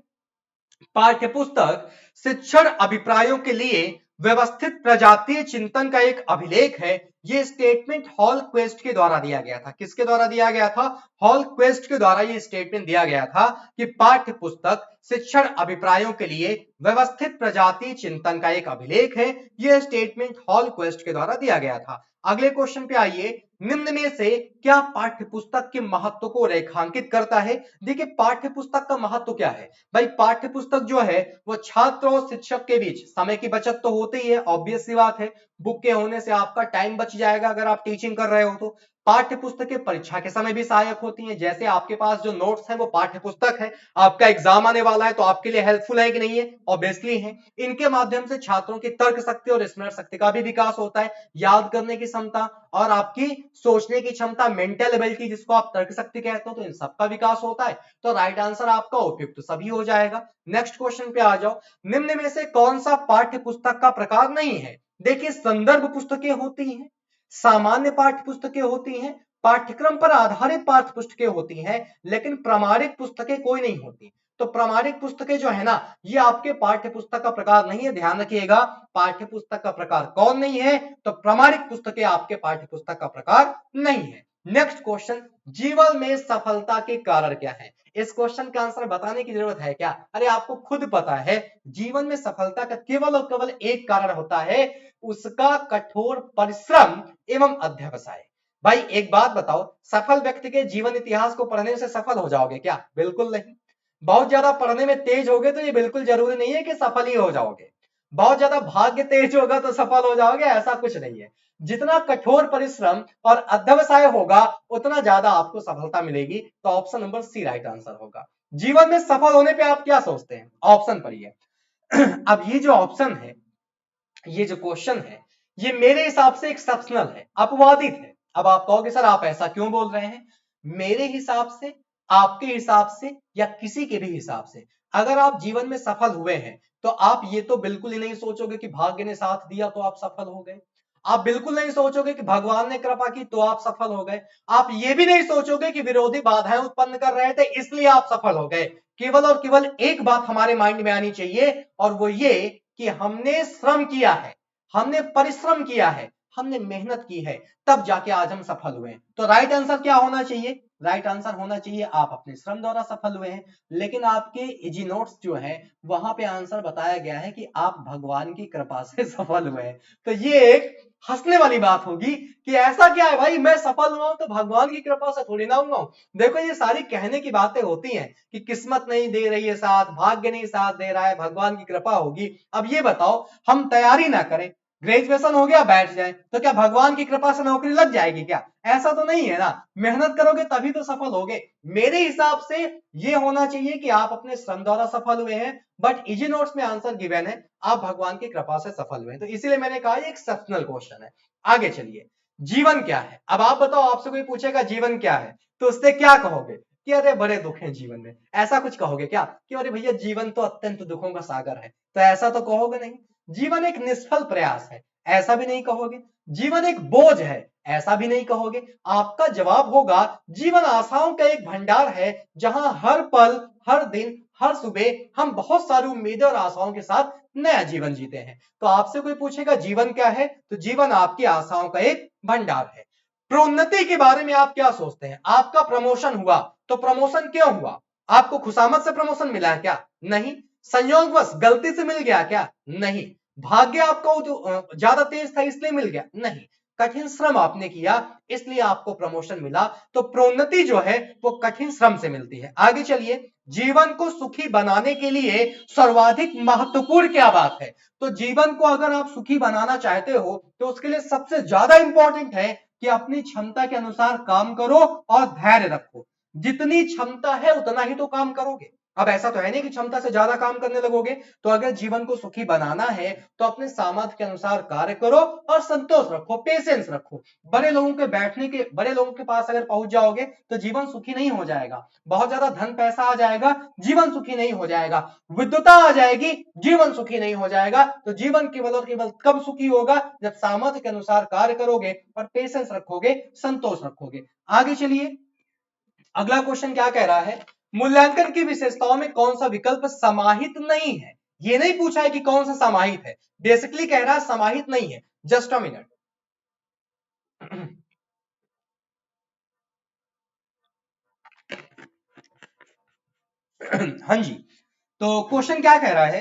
पाठ्यपुस्तक शिक्षण अभिप्रायों के लिए व्यवस्थित प्रजातीय चिंतन का एक अभिलेख है। यह स्टेटमेंट हॉल क्वेस्ट के द्वारा दिया गया था। किसके द्वारा दिया गया था? हॉल क्वेस्ट के द्वारा यह स्टेटमेंट दिया गया था कि पाठ्यपुस्तक शिक्षण अभिप्रायों के लिए व्यवस्थित प्रजातीय चिंतन का एक अभिलेख है। यह स्टेटमेंट हॉल क्वेस्ट के द्वारा दिया गया था। अगले क्वेश्चन पे आइए। निम्न में से क्या पाठ्यपुस्तक के महत्व को रेखांकित करता है? देखिए पाठ्यपुस्तक का महत्व क्या है भाई। पाठ्यपुस्तक जो है वो छात्र और शिक्षक के बीच समय की बचत तो होती ही है, ऑब्वियस सी बात है। बुक के होने से आपका टाइम बच जाएगा अगर आप टीचिंग कर रहे हो तो। पाठ्य पुस्तकें परीक्षा के समय भी सहायक होती हैं। जैसे आपके पास जो नोट्स हैं वो पाठ्य पुस्तक है, आपका एग्जाम आने वाला है तो आपके लिए हेल्पफुल है कि नहीं है? ऑब्वियसली है। इनके माध्यम से छात्रों की तर्क शक्ति और स्मरण शक्ति का भी विकास होता है, याद करने की क्षमता और आपकी सोचने की क्षमता, मेंटल एबिलिटी जिसको आप तर्क शक्ति कहते हो, तो इन सबका विकास होता है। तो राइट आंसर आपका उपयुक्त सभी हो जाएगा। नेक्स्ट क्वेश्चन पे आ जाओ। निम्न में से कौन सा पाठ्य पुस्तक का प्रकार नहीं है? देखिए संदर्भ पुस्तकें होती हैं, सामान्य पाठ्य पुस्तकें होती हैं, पाठ्यक्रम पर आधारित पाठ्य पुस्तकें होती हैं, लेकिन प्रामाणिक पुस्तकें कोई नहीं होती। तो प्रामाणिक पुस्तकें जो है ना, ये आपके पाठ्य पुस्तक का प्रकार नहीं है, ध्यान रखिएगा। पाठ्य पुस्तक का प्रकार कौन नहीं है? तो प्रामाणिक पुस्तकें आपके पाठ्य पुस्तक का प्रकार नहीं है। नेक्स्ट क्वेश्चन, जीवन में सफलता के कारण क्या है? इस क्वेश्चन का आंसर बताने की जरूरत है क्या? अरे आपको खुद पता है, जीवन में सफलता का केवल और केवल एक कारण होता है, उसका कठोर परिश्रम एवं अध्यवसाय। भाई एक बात बताओ, सफल व्यक्ति के जीवन इतिहास को पढ़ने से सफल हो जाओगे क्या? बिल्कुल नहीं। बहुत ज्यादा पढ़ने में तेज होगे तो ये बिल्कुल जरूरी नहीं है कि सफल ही हो जाओगे। बहुत ज्यादा भाग्य तेज होगा तो सफल हो जाओगे, ऐसा कुछ नहीं है। जितना कठोर परिश्रम और अध्यवसाय होगा उतना ज्यादा आपको सफलता मिलेगी। तो option number C right answer होगा। जीवन में सफल होने पे आप क्या सोचते हैं? ऑप्शन पढ़िए। अब ये जो ऑप्शन है, ये जो क्वेश्चन है, ये मेरे हिसाब से एक्सेप्शनल है, अपवादित है। अब आप कहोगे सर आप ऐसा क्यों बोल रहे हैं? मेरे हिसाब से, आपके हिसाब से या किसी के भी हिसाब से, अगर आप जीवन में सफल हुए हैं तो आप ये तो बिल्कुल ही नहीं सोचोगे कि भाग्य ने साथ दिया तो आप सफल हो गए। आप बिल्कुल नहीं सोचोगे कि भगवान ने कृपा की तो आप सफल हो गए। आप ये भी नहीं सोचोगे कि विरोधी बाधाएं उत्पन्न कर रहे थे इसलिए आप सफल हो गए। केवल और केवल एक बात हमारे माइंड में आनी चाहिए, और वो ये कि हमने श्रम किया है, हमने परिश्रम किया है, हमने मेहनत की है, तब जाके आज हम सफल हुए हैं। तो राइट आंसर क्या होना चाहिए? राइट आंसर होना चाहिए आप अपने श्रम द्वारा सफल हुए हैं। लेकिन आपके इजी नोट्स जो है वहां पे आंसर बताया गया है कि आप भगवान की कृपा से सफल हुए हैं। तो ये एक हंसने वाली बात होगी कि ऐसा क्या है भाई, मैं सफल हुआ हूं तो भगवान की कृपा से थोड़ी ना हुआ हूं। देखो ये सारी कहने की बातें होती हैं कि किस्मत नहीं दे रही है साथ, भाग्य नहीं साथ दे रहा है, भगवान की कृपा होगी। अब ये बताओ, हम तैयारी ना करें, ग्रेजुएशन हो गया बैठ जाए, तो क्या भगवान की कृपा से नौकरी लग जाएगी क्या? ऐसा तो नहीं है ना। मेहनत करोगे तभी तो सफल होगे। मेरे हिसाब से ये होना चाहिए कि आप अपने श्रम द्वारा सफल हुए हैं, बट इजी नोट्स में आंसर गिवन है आप भगवान की कृपा से सफल हुए हैं। तो इसीलिए मैंने कहा ये एक्सेप्शनल क्वेश्चन है। आगे चलिए, जीवन क्या है? अब आप बताओ, आपसे कोई पूछेगा जीवन क्या है तो उससे क्या कहोगे? कि अरे बड़े दुख हैं जीवन में, ऐसा कुछ कहोगे क्या? कि अरे भैया जीवन तो अत्यंत दुखों का सागर है, तो ऐसा तो कहोगे नहीं। जीवन एक निष्फल प्रयास है, ऐसा भी नहीं कहोगे। जीवन एक बोझ है, ऐसा भी नहीं कहोगे। आपका जवाब होगा जीवन आशाओं का एक भंडार है, जहां हर पल, हर दिन, हर सुबह हम बहुत सारी उम्मीदें और आशाओं के साथ नया जीवन जीते हैं। तो आपसे कोई पूछेगा जीवन क्या है, तो जीवन आपकी आशाओं का एक भंडार है। प्रोन्नति के बारे में आप क्या सोचते हैं? आपका प्रमोशन हुआ तो प्रमोशन क्यों हुआ? आपको खुशामद से प्रमोशन मिला है क्या? नहीं। संयोगवश गलती से मिल गया क्या? नहीं। भाग्य आपको ज्यादा तेज था इसलिए मिल गया? नहीं। कठिन श्रम आपने किया इसलिए आपको प्रमोशन मिला। तो प्रोन्नति जो है वो कठिन श्रम से मिलती है। आगे चलिए, जीवन को सुखी बनाने के लिए सर्वाधिक महत्वपूर्ण क्या बात है? तो जीवन को अगर आप सुखी बनाना चाहते हो तो उसके लिए सबसे ज्यादा इंपॉर्टेंट है कि अपनी क्षमता के अनुसार काम करो और धैर्य रखो। जितनी क्षमता है उतना ही तो काम करोगे। अब ऐसा तो है नहीं कि क्षमता से ज्यादा काम करने लगोगे। तो अगर जीवन को सुखी बनाना है तो अपने सामर्थ्य के अनुसार कार्य करो और संतोष रखो, पेशेंस रखो। बड़े लोगों के पास अगर पहुंच जाओगे तो जीवन सुखी नहीं हो जाएगा। बहुत ज्यादा धन पैसा आ जाएगा, जीवन सुखी नहीं हो जाएगा। विद्वता आ जाएगी, जीवन सुखी नहीं हो जाएगा। तो जीवन केवल और केवल कब सुखी होगा, जब सामर्थ्य के अनुसार कार्य करोगे और पेशेंस रखोगे, संतोष रखोगे। आगे चलिए, अगला क्वेश्चन क्या कह रहा है, मूल्यांकन की विशेषताओं में कौन सा विकल्प समाहित नहीं है। ये नहीं पूछा है कि कौन सा समाहित है, बेसिकली कह रहा है समाहित नहीं है। Just a minute. हाँ जी, तो क्वेश्चन क्या कह रहा है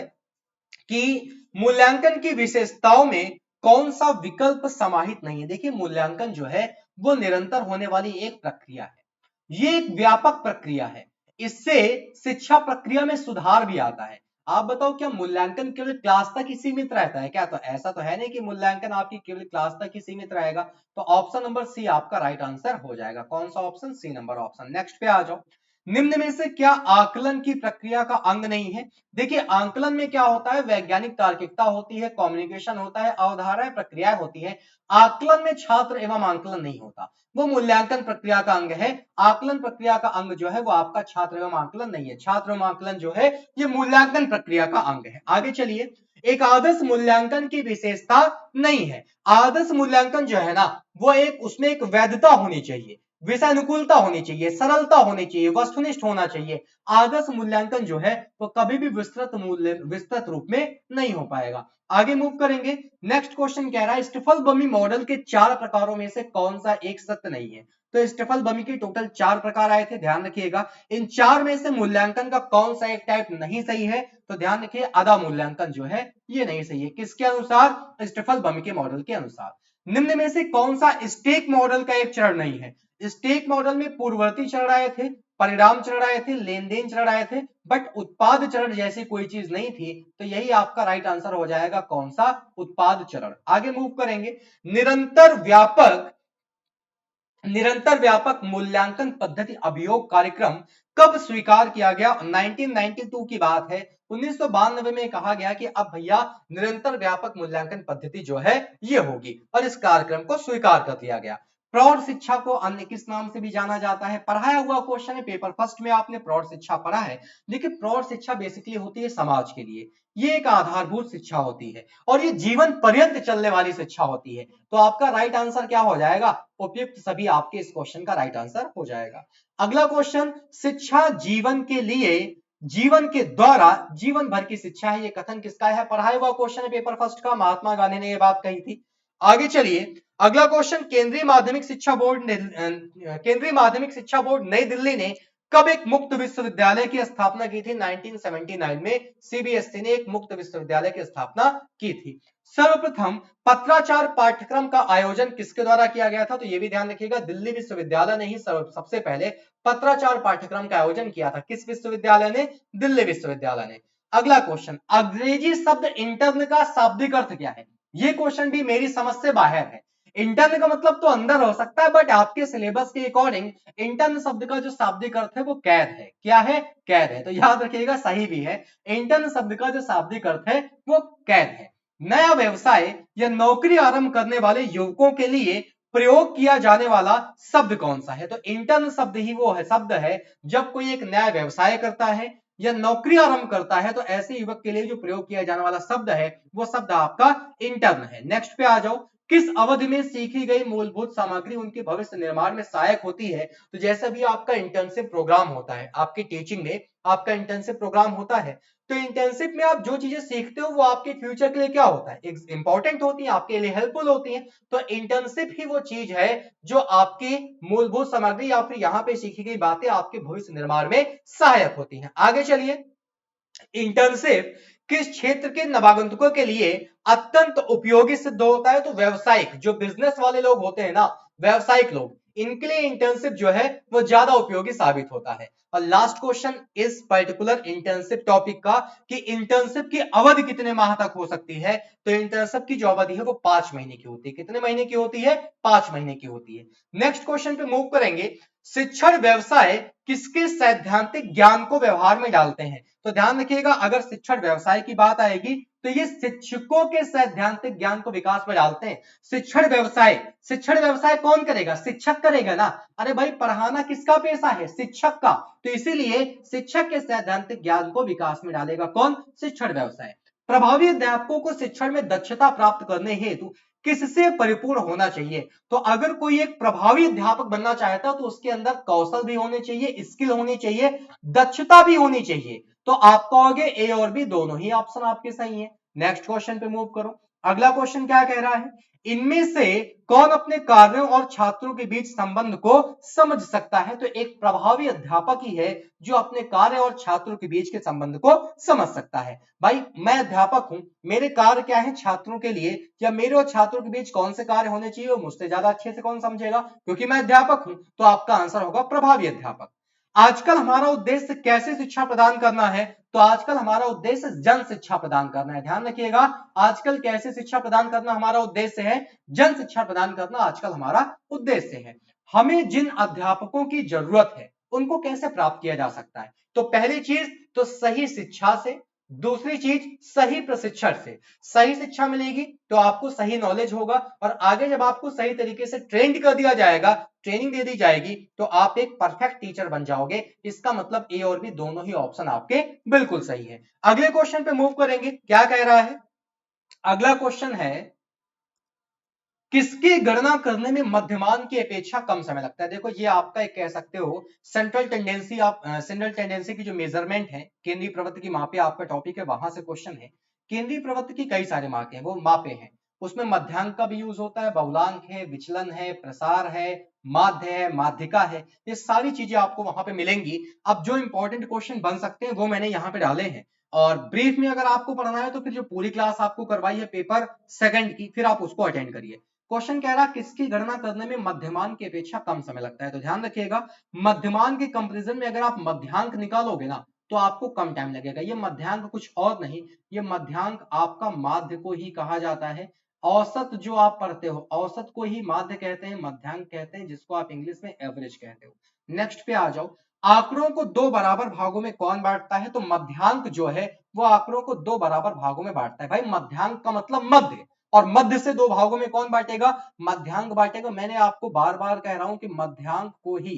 कि मूल्यांकन की विशेषताओं में कौन सा विकल्प समाहित नहीं है। देखिए, मूल्यांकन जो है वो निरंतर होने वाली एक प्रक्रिया है, ये एक व्यापक प्रक्रिया है। इससे शिक्षा प्रक्रिया में सुधार भी आता है। आप बताओ, क्या मूल्यांकन केवल क्लास तक ही सीमित रहता है क्या? तो ऐसा तो है नहीं कि मूल्यांकन आपकी केवल क्लास तक ही सीमित रहेगा। तो ऑप्शन नंबर सी आपका राइट आंसर हो जाएगा। कौन सा option? C number option. Next पे आ जाओ, निम्न में से क्या आकलन की प्रक्रिया का अंग नहीं है। देखिए, आकलन में क्या होता है, वैज्ञानिक तार्किकता होती है, कम्युनिकेशन होता है, अवधारणाएं प्रक्रियाएं होती है। आकलन में छात्र एवं आकलन नहीं होता, वो मूल्यांकन प्रक्रिया का अंग है। आकलन प्रक्रिया का अंग जो है वो आपका छात्र एवं आकलन नहीं है। छात्र एवं आकलन जो है ये मूल्यांकन प्रक्रिया का अंग है। आगे चलिए, एक आदर्श मूल्यांकन की विशेषता नहीं है। आदर्श मूल्यांकन जो है ना, वो उसमें एक वैधता होनी चाहिए, विषयानुकूलता होनी चाहिए, सरलता होनी चाहिए, वस्तुनिष्ठ होना चाहिए। आदर्श मूल्यांकन जो है वो कभी भी विस्तृत रूप में नहीं हो पाएगा। आगे मूव करेंगे, नेक्स्ट क्वेश्चन कह रहा है स्टीफल बमी मॉडल के 4 प्रकारों में से कौन सा एक सत्य नहीं है। तो स्टीफल बमी के टोटल 4 प्रकार आए थे, ध्यान रखिएगा। इन 4 में से मूल्यांकन का कौन सा एक टाइप नहीं सही है? तो ध्यान रखिए, आधा मूल्यांकन जो है ये नहीं सही है। किसके अनुसार? स्टीफल बमी के मॉडल के अनुसार। निम्न में से कौन सा स्टेक मॉडल का एक चरण नहीं है? स्टेक मॉडल में पूर्ववर्ती चरण आए थे, परिणाम चरण आए थे, लेन देन चरण आए थे, बट उत्पाद चरण जैसी कोई चीज नहीं थी। तो यही आपका राइट आंसर हो जाएगा। कौन सा? उत्पाद चरण। आगे मूव करेंगे, निरंतर व्यापक मूल्यांकन पद्धति अभियोग कार्यक्रम कब स्वीकार किया गया? 1992 की बात है। 1992 में कहा गया कि अब भैया निरंतर व्यापक मूल्यांकन पद्धति जो है ये होगी, और इस कार्यक्रम को स्वीकार कर दिया गया। प्रौढ़ शिक्षा को अन्य किस नाम से भी जाना जाता है? पढ़ाया हुआ क्वेश्चन है, पेपर फर्स्ट में आपने प्रौढ़ शिक्षा पढ़ा है। देखिए, प्रौढ़ शिक्षा बेसिकली होती है समाज के लिए, ये एक आधारभूत शिक्षा होती है और ये जीवन पर्यंत चलने वाली शिक्षा होती है। तो आपका राइट आंसर क्या हो जाएगा? उपयुक्त सभी आपके इस क्वेश्चन का राइट आंसर हो जाएगा। अगला क्वेश्चन, शिक्षा जीवन के लिए, जीवन के द्वारा जीवन भर की शिक्षा है, ये कथन किसका है? पढ़ाया हुआ क्वेश्चन है पेपर फर्स्ट का, महात्मा गांधी ने ये बात कही थी। आगे चलिए, अगला क्वेश्चन, केंद्रीय माध्यमिक शिक्षा बोर्ड नई दिल्ली ने कब एक मुक्त विश्वविद्यालय की स्थापना की थी? 1979 में सीबीएसई ने एक मुक्त विश्वविद्यालय की स्थापना की थी। सर्वप्रथम पत्राचार पाठ्यक्रम का आयोजन किसके द्वारा किया गया था? तो यह भी ध्यान रखिएगा, दिल्ली विश्वविद्यालय ने ही सबसे पहले पत्राचार पाठ्यक्रम का आयोजन किया था। किस विश्वविद्यालय ने? दिल्ली विश्वविद्यालय ने। अगला क्वेश्चन, अंग्रेजी शब्द इंटर्न का शाब्दिक अर्थ क्या है? ये क्वेश्चन भी मेरी समझ से बाहर है। इंटर्न का मतलब तो अंदर हो सकता है, बट आपके सिलेबस के अकॉर्डिंग इंटर्न शब्द का जो शाब्दिक अर्थ है वो कैद है। क्या है? कैद है। तो याद रखिएगा, सही भी है। इंटर्न शब्द का जो शाब्दिक अर्थ है वो कैद है। नया व्यवसाय या नौकरी आरंभ करने वाले युवकों के लिए प्रयोग किया जाने वाला शब्द कौन सा है? तो इंटर्न शब्द ही वो है, शब्द है जब कोई एक नया व्यवसाय करता है या नौकरी आरंभ करता है, तो ऐसे युवक के लिए जो प्रयोग किया जाने वाला शब्द है वो शब्द आपका इंटर्न है। नेक्स्ट पे आ जाओ, किस अवधि में सीखी गई मूलभूत सामग्री उनके भविष्य निर्माण में सहायक होती है? तो जैसा भी आपका इंटर्नशिप प्रोग्राम होता है, आपकी टीचिंग में आपका इंटर्नशिप प्रोग्राम होता है, तो इंटर्नशिप में आप जो चीजें सीखते हो वो आपके फ्यूचर के लिए क्या होता है? इंपॉर्टेंट होती है, आपके लिए हेल्पफुल होती है। तो इंटर्नशिप ही वो चीज है जो आपकी मूलभूत सामग्री या फिर यहाँ पे सीखी गई बातें आपके भविष्य निर्माण में सहायक होती हैं। आगे चलिए, इंटर्नशिप किस क्षेत्र के नवागंतुकों के लिए अत्यंत उपयोगी सिद्ध होता है? तो व्यवसायिक, जो बिजनेस वाले लोग होते हैं ना, व्यवसायिक लोग, इनके लिए इंटर्नशिप जो है वो ज्यादा उपयोगी साबित होता है। और लास्ट क्वेश्चन इस पर्टिकुलर इंटर्नशिप टॉपिक का, कि इंटर्नशिप की अवधि कितने माह तक हो सकती है? तो इंटर्नशिप की जो अवधि है वो 5 महीने की होती है। कितने महीने की होती है? 5 महीने की होती है। नेक्स्ट क्वेश्चन पे मूव करेंगे, शिक्षण व्यवसाय किसके सैद्धांतिक ज्ञान को व्यवहार में डालते हैं? तो ध्यान रखिएगा, अगर शिक्षण व्यवसाय की बात आएगी तो ये शिक्षकों के सैद्धांतिक ज्ञान को विकास में डालते हैं। शिक्षण व्यवसाय कौन करेगा? शिक्षक करेगा ना। अरे भाई, पढ़ाना किसका पेशा है? शिक्षक का। तो इसीलिए शिक्षक के सैद्धांतिक ज्ञान को विकास में डालेगा कौन? शिक्षण व्यवसाय। प्रभावी अध्यापकों को शिक्षण में दक्षता प्राप्त करने हेतु किससे परिपूर्ण होना चाहिए? तो अगर कोई एक प्रभावी अध्यापक बनना चाहता है तो उसके अंदर कौशल भी होने चाहिए, स्किल होनी चाहिए, दक्षता भी होनी चाहिए। तो आप कहोगे ए और बी दोनों ही ऑप्शन आपके सही है। नेक्स्ट क्वेश्चन पे मूव करो। अगला क्वेश्चन क्या कह रहा है? इनमें से कौन अपने कार्यों और छात्रों के बीच संबंध को समझ सकता है? तो एक प्रभावी अध्यापक ही है जो अपने कार्य और छात्रों के बीच के संबंध को समझ सकता है। भाई, मैं अध्यापक हूं, मेरे कार्य क्या है छात्रों के लिए, या मेरे और छात्रों के बीच कौन से कार्य होने चाहिए वो मुझसे ज्यादा अच्छे से कौन समझेगा? क्योंकि मैं अध्यापक हूं। तो आपका आंसर होगा प्रभावी अध्यापक। आजकल हमारा उद्देश्य कैसे शिक्षा प्रदान करना है? तो आजकल हमारा उद्देश्य जन शिक्षा प्रदान करना है। ध्यान रखिएगा, आजकल कैसे शिक्षा प्रदान करना हमारा उद्देश्य है? जन शिक्षा प्रदान करना आजकल हमारा उद्देश्य है। हमें जिन अध्यापकों की जरूरत है उनको कैसे प्राप्त किया जा सकता है? तो पहली चीज तो सही शिक्षा से, दूसरी चीज सही प्रशिक्षण से। सही शिक्षा मिलेगी तो आपको सही नॉलेज होगा, और आगे जब आपको सही तरीके से ट्रेंड कर दिया जाएगा, ट्रेनिंग दे दी जाएगी, तो आप एक परफेक्ट टीचर बन जाओगे। इसका मतलब ए और बी दोनों ही ऑप्शन आपके बिल्कुल सही है। अगले क्वेश्चन पे मूव करेंगे। क्या कह रहा है? अगला क्वेश्चन है, किसकी गणना करने में मध्यमान की अपेक्षा कम समय लगता है? देखो, ये आपका एक कह सकते हो सेंट्रल टेंडेंसी। आप सेंट्रल टेंडेंसी की जो मेजरमेंट है, केंद्रीय प्रवृत्ति की मापे आपका टॉपिक है, वहां से क्वेश्चन है। केंद्रीय प्रवृत्ति की कई सारे मापे हैं, वो मापे हैं, उसमें मध्यांक का भी यूज होता है, बहुलांक है, विचलन है, प्रसार है, माध्य है, माध्यिका है, ये सारी चीजें आपको वहां पे मिलेंगी। अब जो इंपॉर्टेंट क्वेश्चन बन सकते हैं वो मैंने यहाँ पे डाले हैं, और ब्रीफ में अगर आपको पढ़ना है तो फिर जो पूरी क्लास आपको करवाई है पेपर सेकंड की, फिर आप उसको अटेंड करिए। क्वेश्चन कह रहा किसकी गणना करने में मध्यमान की अपेक्षा कम समय लगता है? तो ध्यान रखिएगा, मध्यमान के कंपैरिजन में अगर आप मध्यांक निकालोगे ना तो आपको कम टाइम लगेगा। ये मध्यांक कुछ और नहीं, ये मध्यांक आपका माध्य को ही कहा जाता है। औसत जो आप पढ़ते हो, औसत को ही माध्य कहते हैं, मध्यांक कहते हैं, जिसको आप इंग्लिश में एवरेज कहते हो। नेक्स्ट पे आ जाओ। आंकड़ों को दो बराबर भागों में कौन बांटता है? तो मध्यांक जो है वो आंकड़ों को दो बराबर भागों में बांटता है। भाई, मध्यांक का मतलब मध्य, और मध्य से दो भागों में कौन बांटेगा? मध्यांक बांटेगा। मैंने आपको बार बार कह रहा हूं कि मध्यांक को ही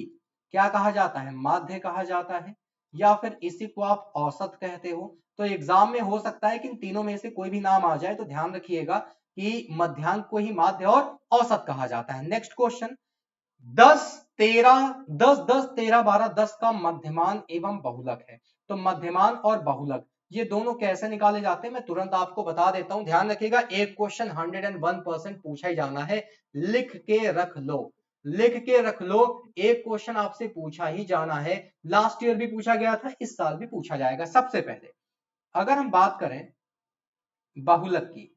क्या कहा जाता है? माध्य कहा जाता है, या फिर इसी को आप औसत कहते हो। तो एग्जाम में हो सकता है कि इन तीनों में से कोई भी नाम आ जाए, तो ध्यान रखिएगा कि मध्यांक को ही माध्य और औसत कहा जाता है। नेक्स्ट क्वेश्चन, 10 13 10 10 13 12 10 का मध्यमान एवं बहुलक है। तो मध्यमान और बहुलक ये दोनों कैसे निकाले जाते हैं मैं तुरंत आपको बता देता हूं। ध्यान रखिएगा, एक क्वेश्चन 101% पूछा ही जाना है, लिख के रख लो, लिख के रख लो। एक क्वेश्चन आपसे पूछा ही जाना है, लास्ट ईयर भी पूछा गया था, इस साल भी पूछा जाएगा। सबसे पहले अगर हम बात करें बहुलक की,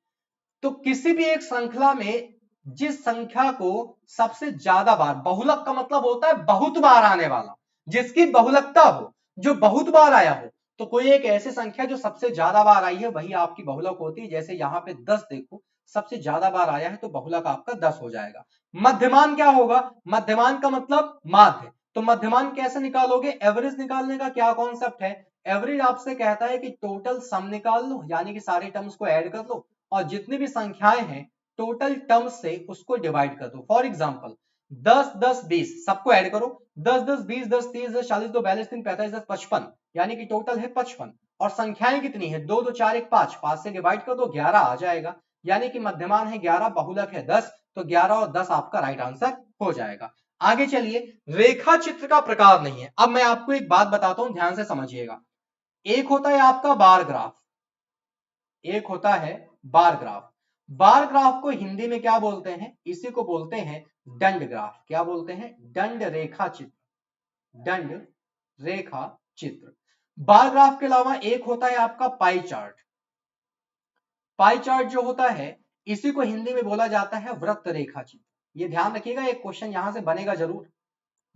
तो किसी भी एक श्रृंखला में जिस संख्या को सबसे ज्यादा बार, बहुलक का मतलब होता है बहुत बार आने वाला, जिसकी बहुलकता हो, जो बहुत बार आया हो, तो कोई एक ऐसी संख्या जो सबसे ज्यादा बार आई है वही आपकी बहुलक होती है। जैसे यहाँ पे 10 देखो, सबसे ज्यादा बार आया है तो बहुलक आपका 10 हो जाएगा। मध्यमान क्या होगा? मध्यमान का मतलब माध्य। तो मध्यमान कैसे निकालोगे? एवरेज निकालने का क्या कॉन्सेप्ट है? एवरेज आपसे कहता है कि टोटल सम निकाल लो, यानी कि सारे टर्म्स को ऐड कर लो, और जितनी भी संख्याएं हैं टोटल टर्म्स से उसको डिवाइड कर दो। फॉर एग्जांपल 10 10 20 सबको ऐड करो, 10 10 20 10 30 10 40 2 42 3 45 10 55, यानी कि टोटल है 55। और संख्याएं कितनी है? 2 2 4 1 5, 5 से डिवाइड कर दो 11 आ जाएगा, यानी कि मध्यमान है 11, बहुलक है 10, तो 11 और 10 आपका राइट आंसर हो जाएगा। आगे चलिए, रेखा चित्र का प्रकार नहीं है। अब मैं आपको एक बात बताता हूं, ध्यान से समझिएगा। एक होता है आपका बार ग्राफ, एक होता है बार ग्राफ। बार ग्राफ को हिंदी में क्या बोलते हैं? इसी को बोलते हैं दंड ग्राफ। क्या बोलते हैं? दंड रेखा चित्र, दंड रेखा चित्र। बार ग्राफ के अलावा एक होता है आपका पाई चार्ट। पाई चार्ट जो होता है इसी को हिंदी में बोला जाता है वृत्त रेखा चित्र। ये ध्यान रखिएगा, एक क्वेश्चन यहां से बनेगा जरूर,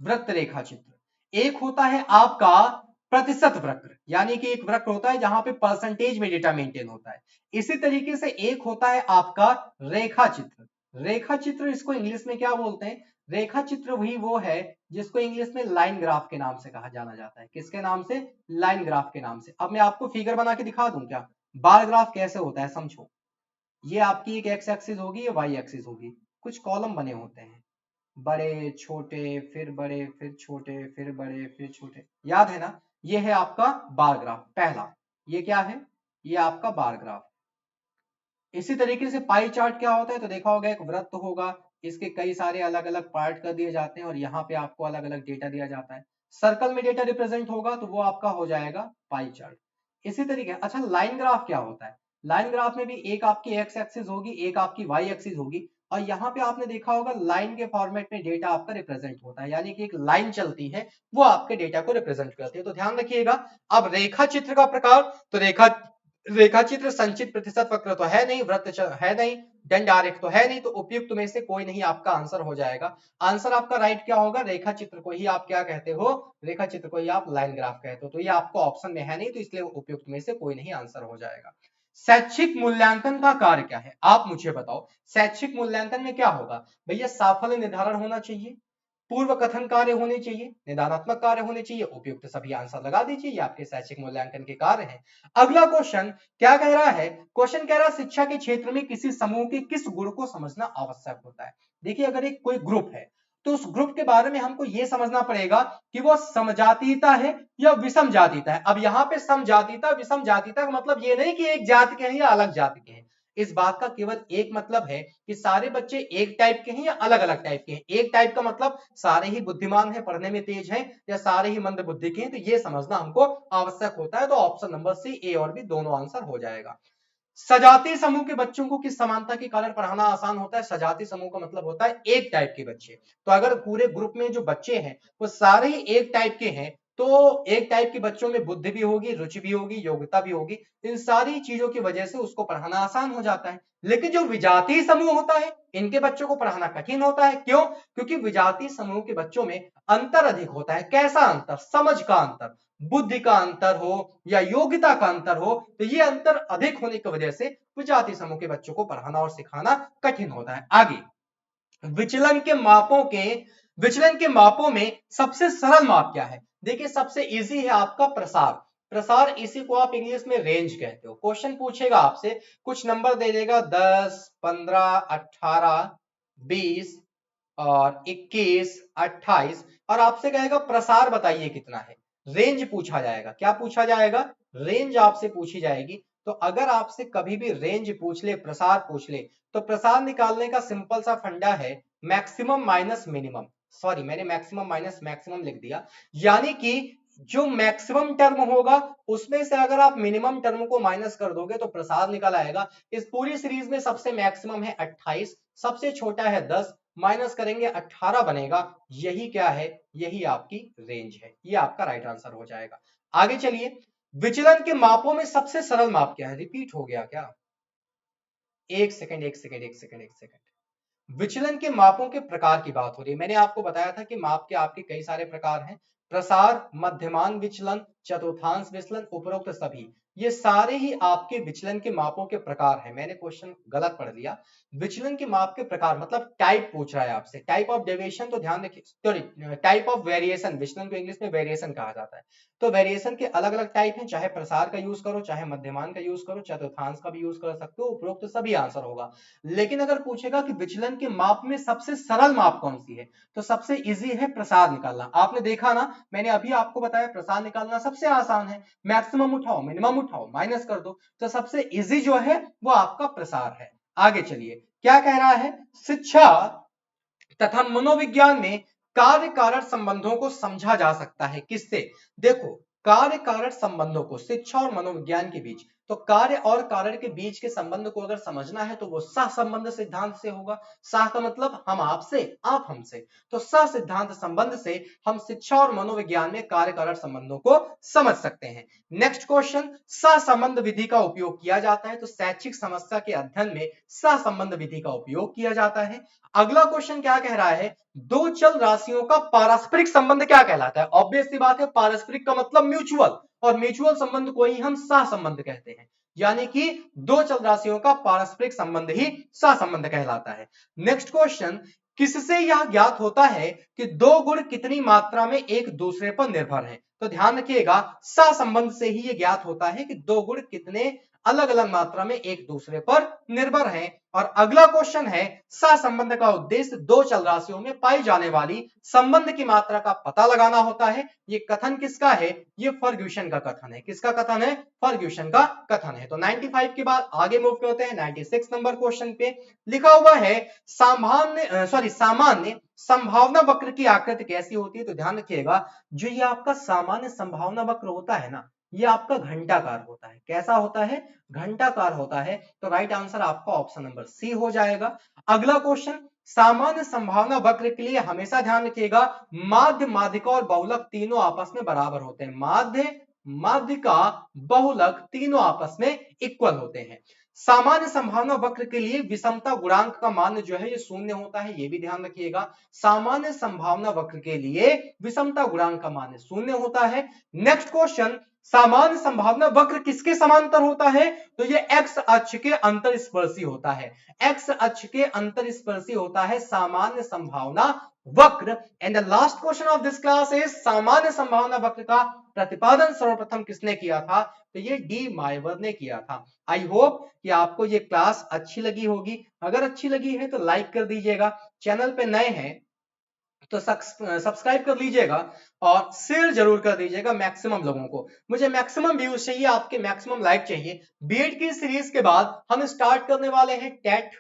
वृत्त रेखा चित्र। एक होता है आपका प्रतिशत वक्र, यानी कि एक वक्र होता है जहां पे परसेंटेज में डेटा मेंटेन होता है। इसी तरीके से एक होता है आपका रेखा चित्र। रेखा चित्र इसको इंग्लिश में क्या बोलते हैं? रेखा चित्र वही वो है जिसको इंग्लिश में लाइन ग्राफ के नाम से कहा जाना जाता है। किसके नाम से? लाइन ग्राफ के नाम से। अब मैं आपको फिगर बना के दिखा दूं क्या बार ग्राफ कैसे होता है, समझो। ये आपकी एक एक्स एक्सिस होगी, ये वाई एक्सिस होगी, कुछ कॉलम बने होते हैं, बड़े छोटे फिर बड़े फिर छोटे फिर बड़े फिर छोटे, याद है ना? ये है आपका बार ग्राफ पहला। ये क्या है? ये आपका बार ग्राफ। इसी तरीके से पाई चार्ट क्या होता है तो देखा होगा, एक वृत्त होगा, इसके कई सारे अलग अलग पार्ट कर दिए जाते हैं और यहाँ पे आपको अलग अलग डेटा दिया जाता है। सर्कल में डेटा रिप्रेजेंट होगा तो वो आपका हो जाएगा पाई चार्ट। इसी तरीके, अच्छा लाइन ग्राफ क्या होता है? लाइन ग्राफ में भी एक आपकी एक्स एक्सिस होगी, एक आपकी वाई एक्सिस होगी, और यहाँ पे आपने देखा होगा लाइन के फॉर्मेट में डेटा आपका रिप्रेजेंट होता है, यानी कि एक लाइन चलती है वो आपके डेटा को रिप्रेजेंट करती है। तो ध्यान रखिएगा। अब रेखा चित्र का प्रकार, तो रेखा चित्र संचित प्रतिशत वक्र तो है नहीं, वृत्त है नहीं, दंड आरेख तो है नहीं, तो उपयुक्त में से कोई नहीं आपका आंसर हो जाएगा। आंसर आपका राइट क्या होगा? रेखा चित्र को ही आप क्या कहते हो? रेखा चित्र को ही आप लाइन ग्राफ कहते हो। तो ये आपको ऑप्शन में है नहीं, तो इसलिए उपयुक्त में से कोई नहीं आंसर हो जाएगा। शैक्षिक मूल्यांकन का कार्य क्या है, आप मुझे बताओ। शैक्षिक मूल्यांकन में क्या होगा? भैया साफल्य निर्धारण होना चाहिए, पूर्व कथन कार्य होने चाहिए, निदानात्मक कार्य होने चाहिए, उपयुक्त सभी आंसर लगा दीजिए, ये आपके शैक्षिक मूल्यांकन के कार्य हैं। अगला क्वेश्चन क्या कह रहा है? क्वेश्चन कह रहा है शिक्षा के क्षेत्र में किसी समूह के किस गुण को समझना आवश्यक होता है। देखिए अगर एक कोई ग्रुप है तो उस ग्रुप के बारे में हमको यह समझना पड़ेगा कि वो समजातीयता है या विषम जातीयता है। अब यहाँ पे समजातीयता विषम जातीयता का मतलब ये नहीं कि एक जाति के हैं या अलग जाति के हैं, इस बात का केवल एक मतलब है कि सारे बच्चे एक टाइप के हैं या अलग अलग टाइप के हैं। एक टाइप का मतलब सारे ही बुद्धिमान हैं, पढ़ने में तेज हैं, या सारे ही मंद बुद्धि के हैं, तो ये समझना हमको आवश्यक होता है। तो ऑप्शन नंबर सी, ए और बी दोनों आंसर हो जाएगा। सजातीय समूह के बच्चों को किस समानता के कारण पढ़ाना आसान होता है? सजातीय समूह का मतलब होता है एक टाइप के बच्चे। तो अगर पूरे ग्रुप में जो बच्चे हैं वो सारे ही एक टाइप के हैं, तो एक टाइप के बच्चों में बुद्धि भी होगी, रुचि भी होगी, योग्यता भी होगी, इन सारी चीजों की वजह से उसको पढ़ाना आसान हो जाता है। लेकिन जो विजातीय समूह होता है इनके बच्चों को पढ़ाना कठिन होता है। क्यों? क्योंकि विजातीय समूह के बच्चों में अंतर अधिक होता है। कैसा अंतर? समझ का अंतर, बुद्धि का अंतर हो या योग्यता का अंतर हो, तो ये अंतर अधिक होने की वजह से विजातीय समूह के बच्चों को पढ़ाना और सिखाना कठिन होता है। आगे, विचलन के मापों के विचलन के मापों में सबसे सरल माप क्या है? देखिए सबसे इजी है आपका प्रसार। प्रसार इसी को आप इंग्लिश में रेंज कहते हो। क्वेश्चन पूछेगा आपसे, कुछ नंबर दे देगा 10, 15, 18, 20 और 21, 28, और आपसे कहेगा प्रसार बताइए कितना है। रेंज पूछा जाएगा। क्या पूछा जाएगा? रेंज आपसे पूछी जाएगी। तो अगर आपसे कभी भी रेंज पूछ ले, प्रसार पूछ ले, तो प्रसार निकालने का सिंपल सा फंडा है मैक्सिमम माइनस मिनिमम। सॉरी, मैंने मैक्सिमम माइनस मैक्सिमम लिख दिया, यानी कि जो मैक्सिमम टर्म होगा उसमें से अगर आप मिनिमम टर्म को माइनस कर दोगे तो प्रसार निकल आएगा। इस पूरी सीरीज में सबसे मैक्सिमम है 28, सबसे छोटा है 10, माइनस करेंगे 18 बनेगा। यही क्या है? यही आपकी रेंज है। ये आपका राइट आंसर हो जाएगा। आगे चलिए, विचलन के मापों में सबसे सरल माप क्या है? रिपीट हो गया क्या? एक सेकंड एक सेकंड एक सेकंड एक सेकंड। विचलन के मापों के प्रकार की बात हो रही है। मैंने आपको बताया था कि माप के आपके कई सारे प्रकार हैं। प्रसार, मध्यमान विचलन, चतुर्थांश विचलन, उपरोक्त सभी, ये सारे ही आपके विचलन के मापों के प्रकार हैं। मैंने क्वेश्चन गलत पढ़ लिया। विचलन के माप के प्रकार मतलब टाइप पूछ रहा है आपसे। टाइप ऑफ डेविएशन तो ध्यान रखिए, सॉरी टाइप ऑफ वेरिएशन, विचलन को इंग्लिश में वेरिएशन कहा जाता है। तो वेरिएशन के अलग अलग टाइप हैं, चाहे प्रसार का यूज करो, चाहे मध्यमान का यूज करो, चतुर्थांश का भी यूज कर सकते हो, उपरोक्त सभी आंसर होगा। लेकिन अगर पूछेगा कि विचलन के माप में सबसे सरल माप कौन सी है, तो सबसे इजी है प्रसार निकालना। आपने देखा ना, मैंने अभी आपको बताया प्रसार निकालना सबसे आसान है। मैक्सिमम उठाओ, मिनिमम उठाओ, माइनस कर दो, तो सबसे इजी जो है वो आपका प्रसार है। आगे चलिए, क्या कह रहा है? शिक्षा तथा मनोविज्ञान में कार्य कारण संबंधों को समझा जा सकता है किससे? देखो, कार्य कारण संबंधों को शिक्षा और मनोविज्ञान के बीच, तो कार्य और कारण के बीच के संबंध को अगर समझना है तो वो सह संबंध सिद्धांत से होगा। सह का मतलब हम आपसे, आप हमसे, तो सह सिद्धांत संबंध से हम शिक्षा और मनोविज्ञान में कार्य कारण संबंधों को समझ सकते हैं। नेक्स्ट क्वेश्चन, सह संबंध विधि का उपयोग किया जाता है, तो शैक्षिक समस्या के अध्ययन में सह संबंध विधि का उपयोग किया जाता है। अगला क्वेश्चन क्या कह रहा है? दो चल राशियों का पारस्परिक संबंध क्या कहलाता है? ऑब्वियस सी बात है, पारस्परिक का मतलब म्यूचुअल, और म्यूचुअल संबंध को ही हम सह संबंध कहते हैं, यानी कि दो चल राशियों का पारस्परिक संबंध ही सह संबंध कहलाता है। नेक्स्ट क्वेश्चन, किससे यह ज्ञात होता है कि दो गुण कितनी मात्रा में एक दूसरे पर निर्भर हैं? तो ध्यान रखिएगा, सहसंबंध से ही ये ज्ञात होता है कि दो गुण कितने अलग अलग मात्रा में एक दूसरे पर निर्भर हैं। और अगला क्वेश्चन है, सहसंबंध का उद्देश्य दो चल राशियों में पाई जाने वाली संबंध की मात्रा का पता लगाना होता है। ये कथन किसका है? ये फर्ग्यूसन का कथन है। किसका कथन है? फर्ग्यूसन का कथन है। तो 95 के बाद आगे मूव करते हैं 96 नंबर क्वेश्चन पे। लिखा हुआ है सामान्य संभावना वक्र की आकृति कैसी होती है? तो ध्यान रखिएगा, जो ये आपका सामान्य संभावना वक्र होता है ना, ये आपका घंटाकार होता है। कैसा होता है? घंटाकार होता है। तो राइट आंसर आपका ऑप्शन नंबर सी हो जाएगा। अगला क्वेश्चन, सामान्य संभावना वक्र के लिए हमेशा ध्यान रखिएगा, माध्य, माध्यिका और बहुलक तीनों आपस में बराबर होते हैं। माध्य, माध्यिका, बहुलक तीनों आपस में इक्वल होते हैं। सामान्य संभावना वक्र के लिए विषमता गुणांक का मान जो है ये शून्य होता है, ये भी ध्यान रखिएगा। सामान्य संभावना वक्र के लिए विषमता गुणांक का मान शून्य होता है। नेक्स्ट क्वेश्चन, सामान्य संभावना वक्र किसके समांतर होता है? तो ये एक्स अक्ष के अंतरस्पर्शी होता है। एक्स अक्ष के अंतरस्पर्शी होता है सामान्य संभावना वक्र। And the last question of this class is, सामान्य संभावना वक्र का प्रतिपादन सर्वप्रथम किसने किया था? तो ये डी मायवर ने किया था। आई होप कि आपको ये क्लास अच्छी लगी होगी। अगर अच्छी लगी है तो लाइक कर दीजिएगा, चैनल पे नए हैं तो सब्सक्राइब कर लीजिएगा और शेयर जरूर कर दीजिएगा मैक्सिमम लोगों को। मुझे मैक्सिमम व्यूज चाहिए, आपके मैक्सिमम लाइक चाहिए। बीएड की सीरीज के बाद हम स्टार्ट करने वाले हैं टेट,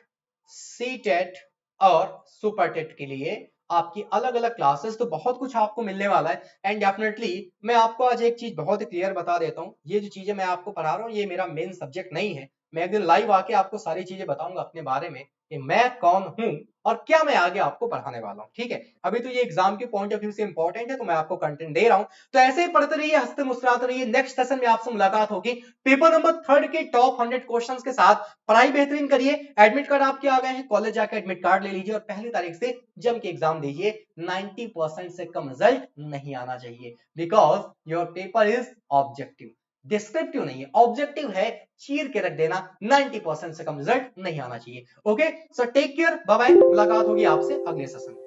सी टेट और सुपर टेट के लिए आपकी अलग अलग क्लासेस। तो बहुत कुछ आपको मिलने वाला है। एंड डेफिनेटली मैं आपको आज एक चीज बहुत ही क्लियर बता देता हूँ, ये जो चीजें मैं आपको पढ़ा रहा हूँ ये मेरा मेन सब्जेक्ट नहीं है। मैं एक दिन लाइव आके आपको सारी चीजें बताऊंगा अपने बारे में कि मैं कौन हूं और क्या मैं आगे आपको पढ़ाने वाला हूं। ठीक है, अभी तो ये एग्जाम के पॉइंट ऑफ व्यू से इंपॉर्टेंट है तो मैं आपको कंटेंट दे रहा हूं। तो ऐसे ही पढ़ते रहिए, हंसते मुस्कुराते रहिए। नेक्स्ट सेशन में आपसे मुलाकात होगी पेपर नंबर 3 के टॉप 100 क्वेश्चंस के साथ। पढ़ाई बेहतरीन करिए। एडमिट कार्ड आपके आ गए हैं, कॉलेज जाकर एडमिट कार्ड ले लीजिए और पहली तारीख से जम के एग्जाम दीजिए। 90% से कम रिजल्ट नहीं आना चाहिए, because your paper is objective, descriptive नहीं है, ऑब्जेक्टिव है। चीर के रख देना, 90% से कम रिजल्ट नहीं आना चाहिए। Okay, so take care, bye bye, मुलाकात होगी आपसे अगले सेशन में।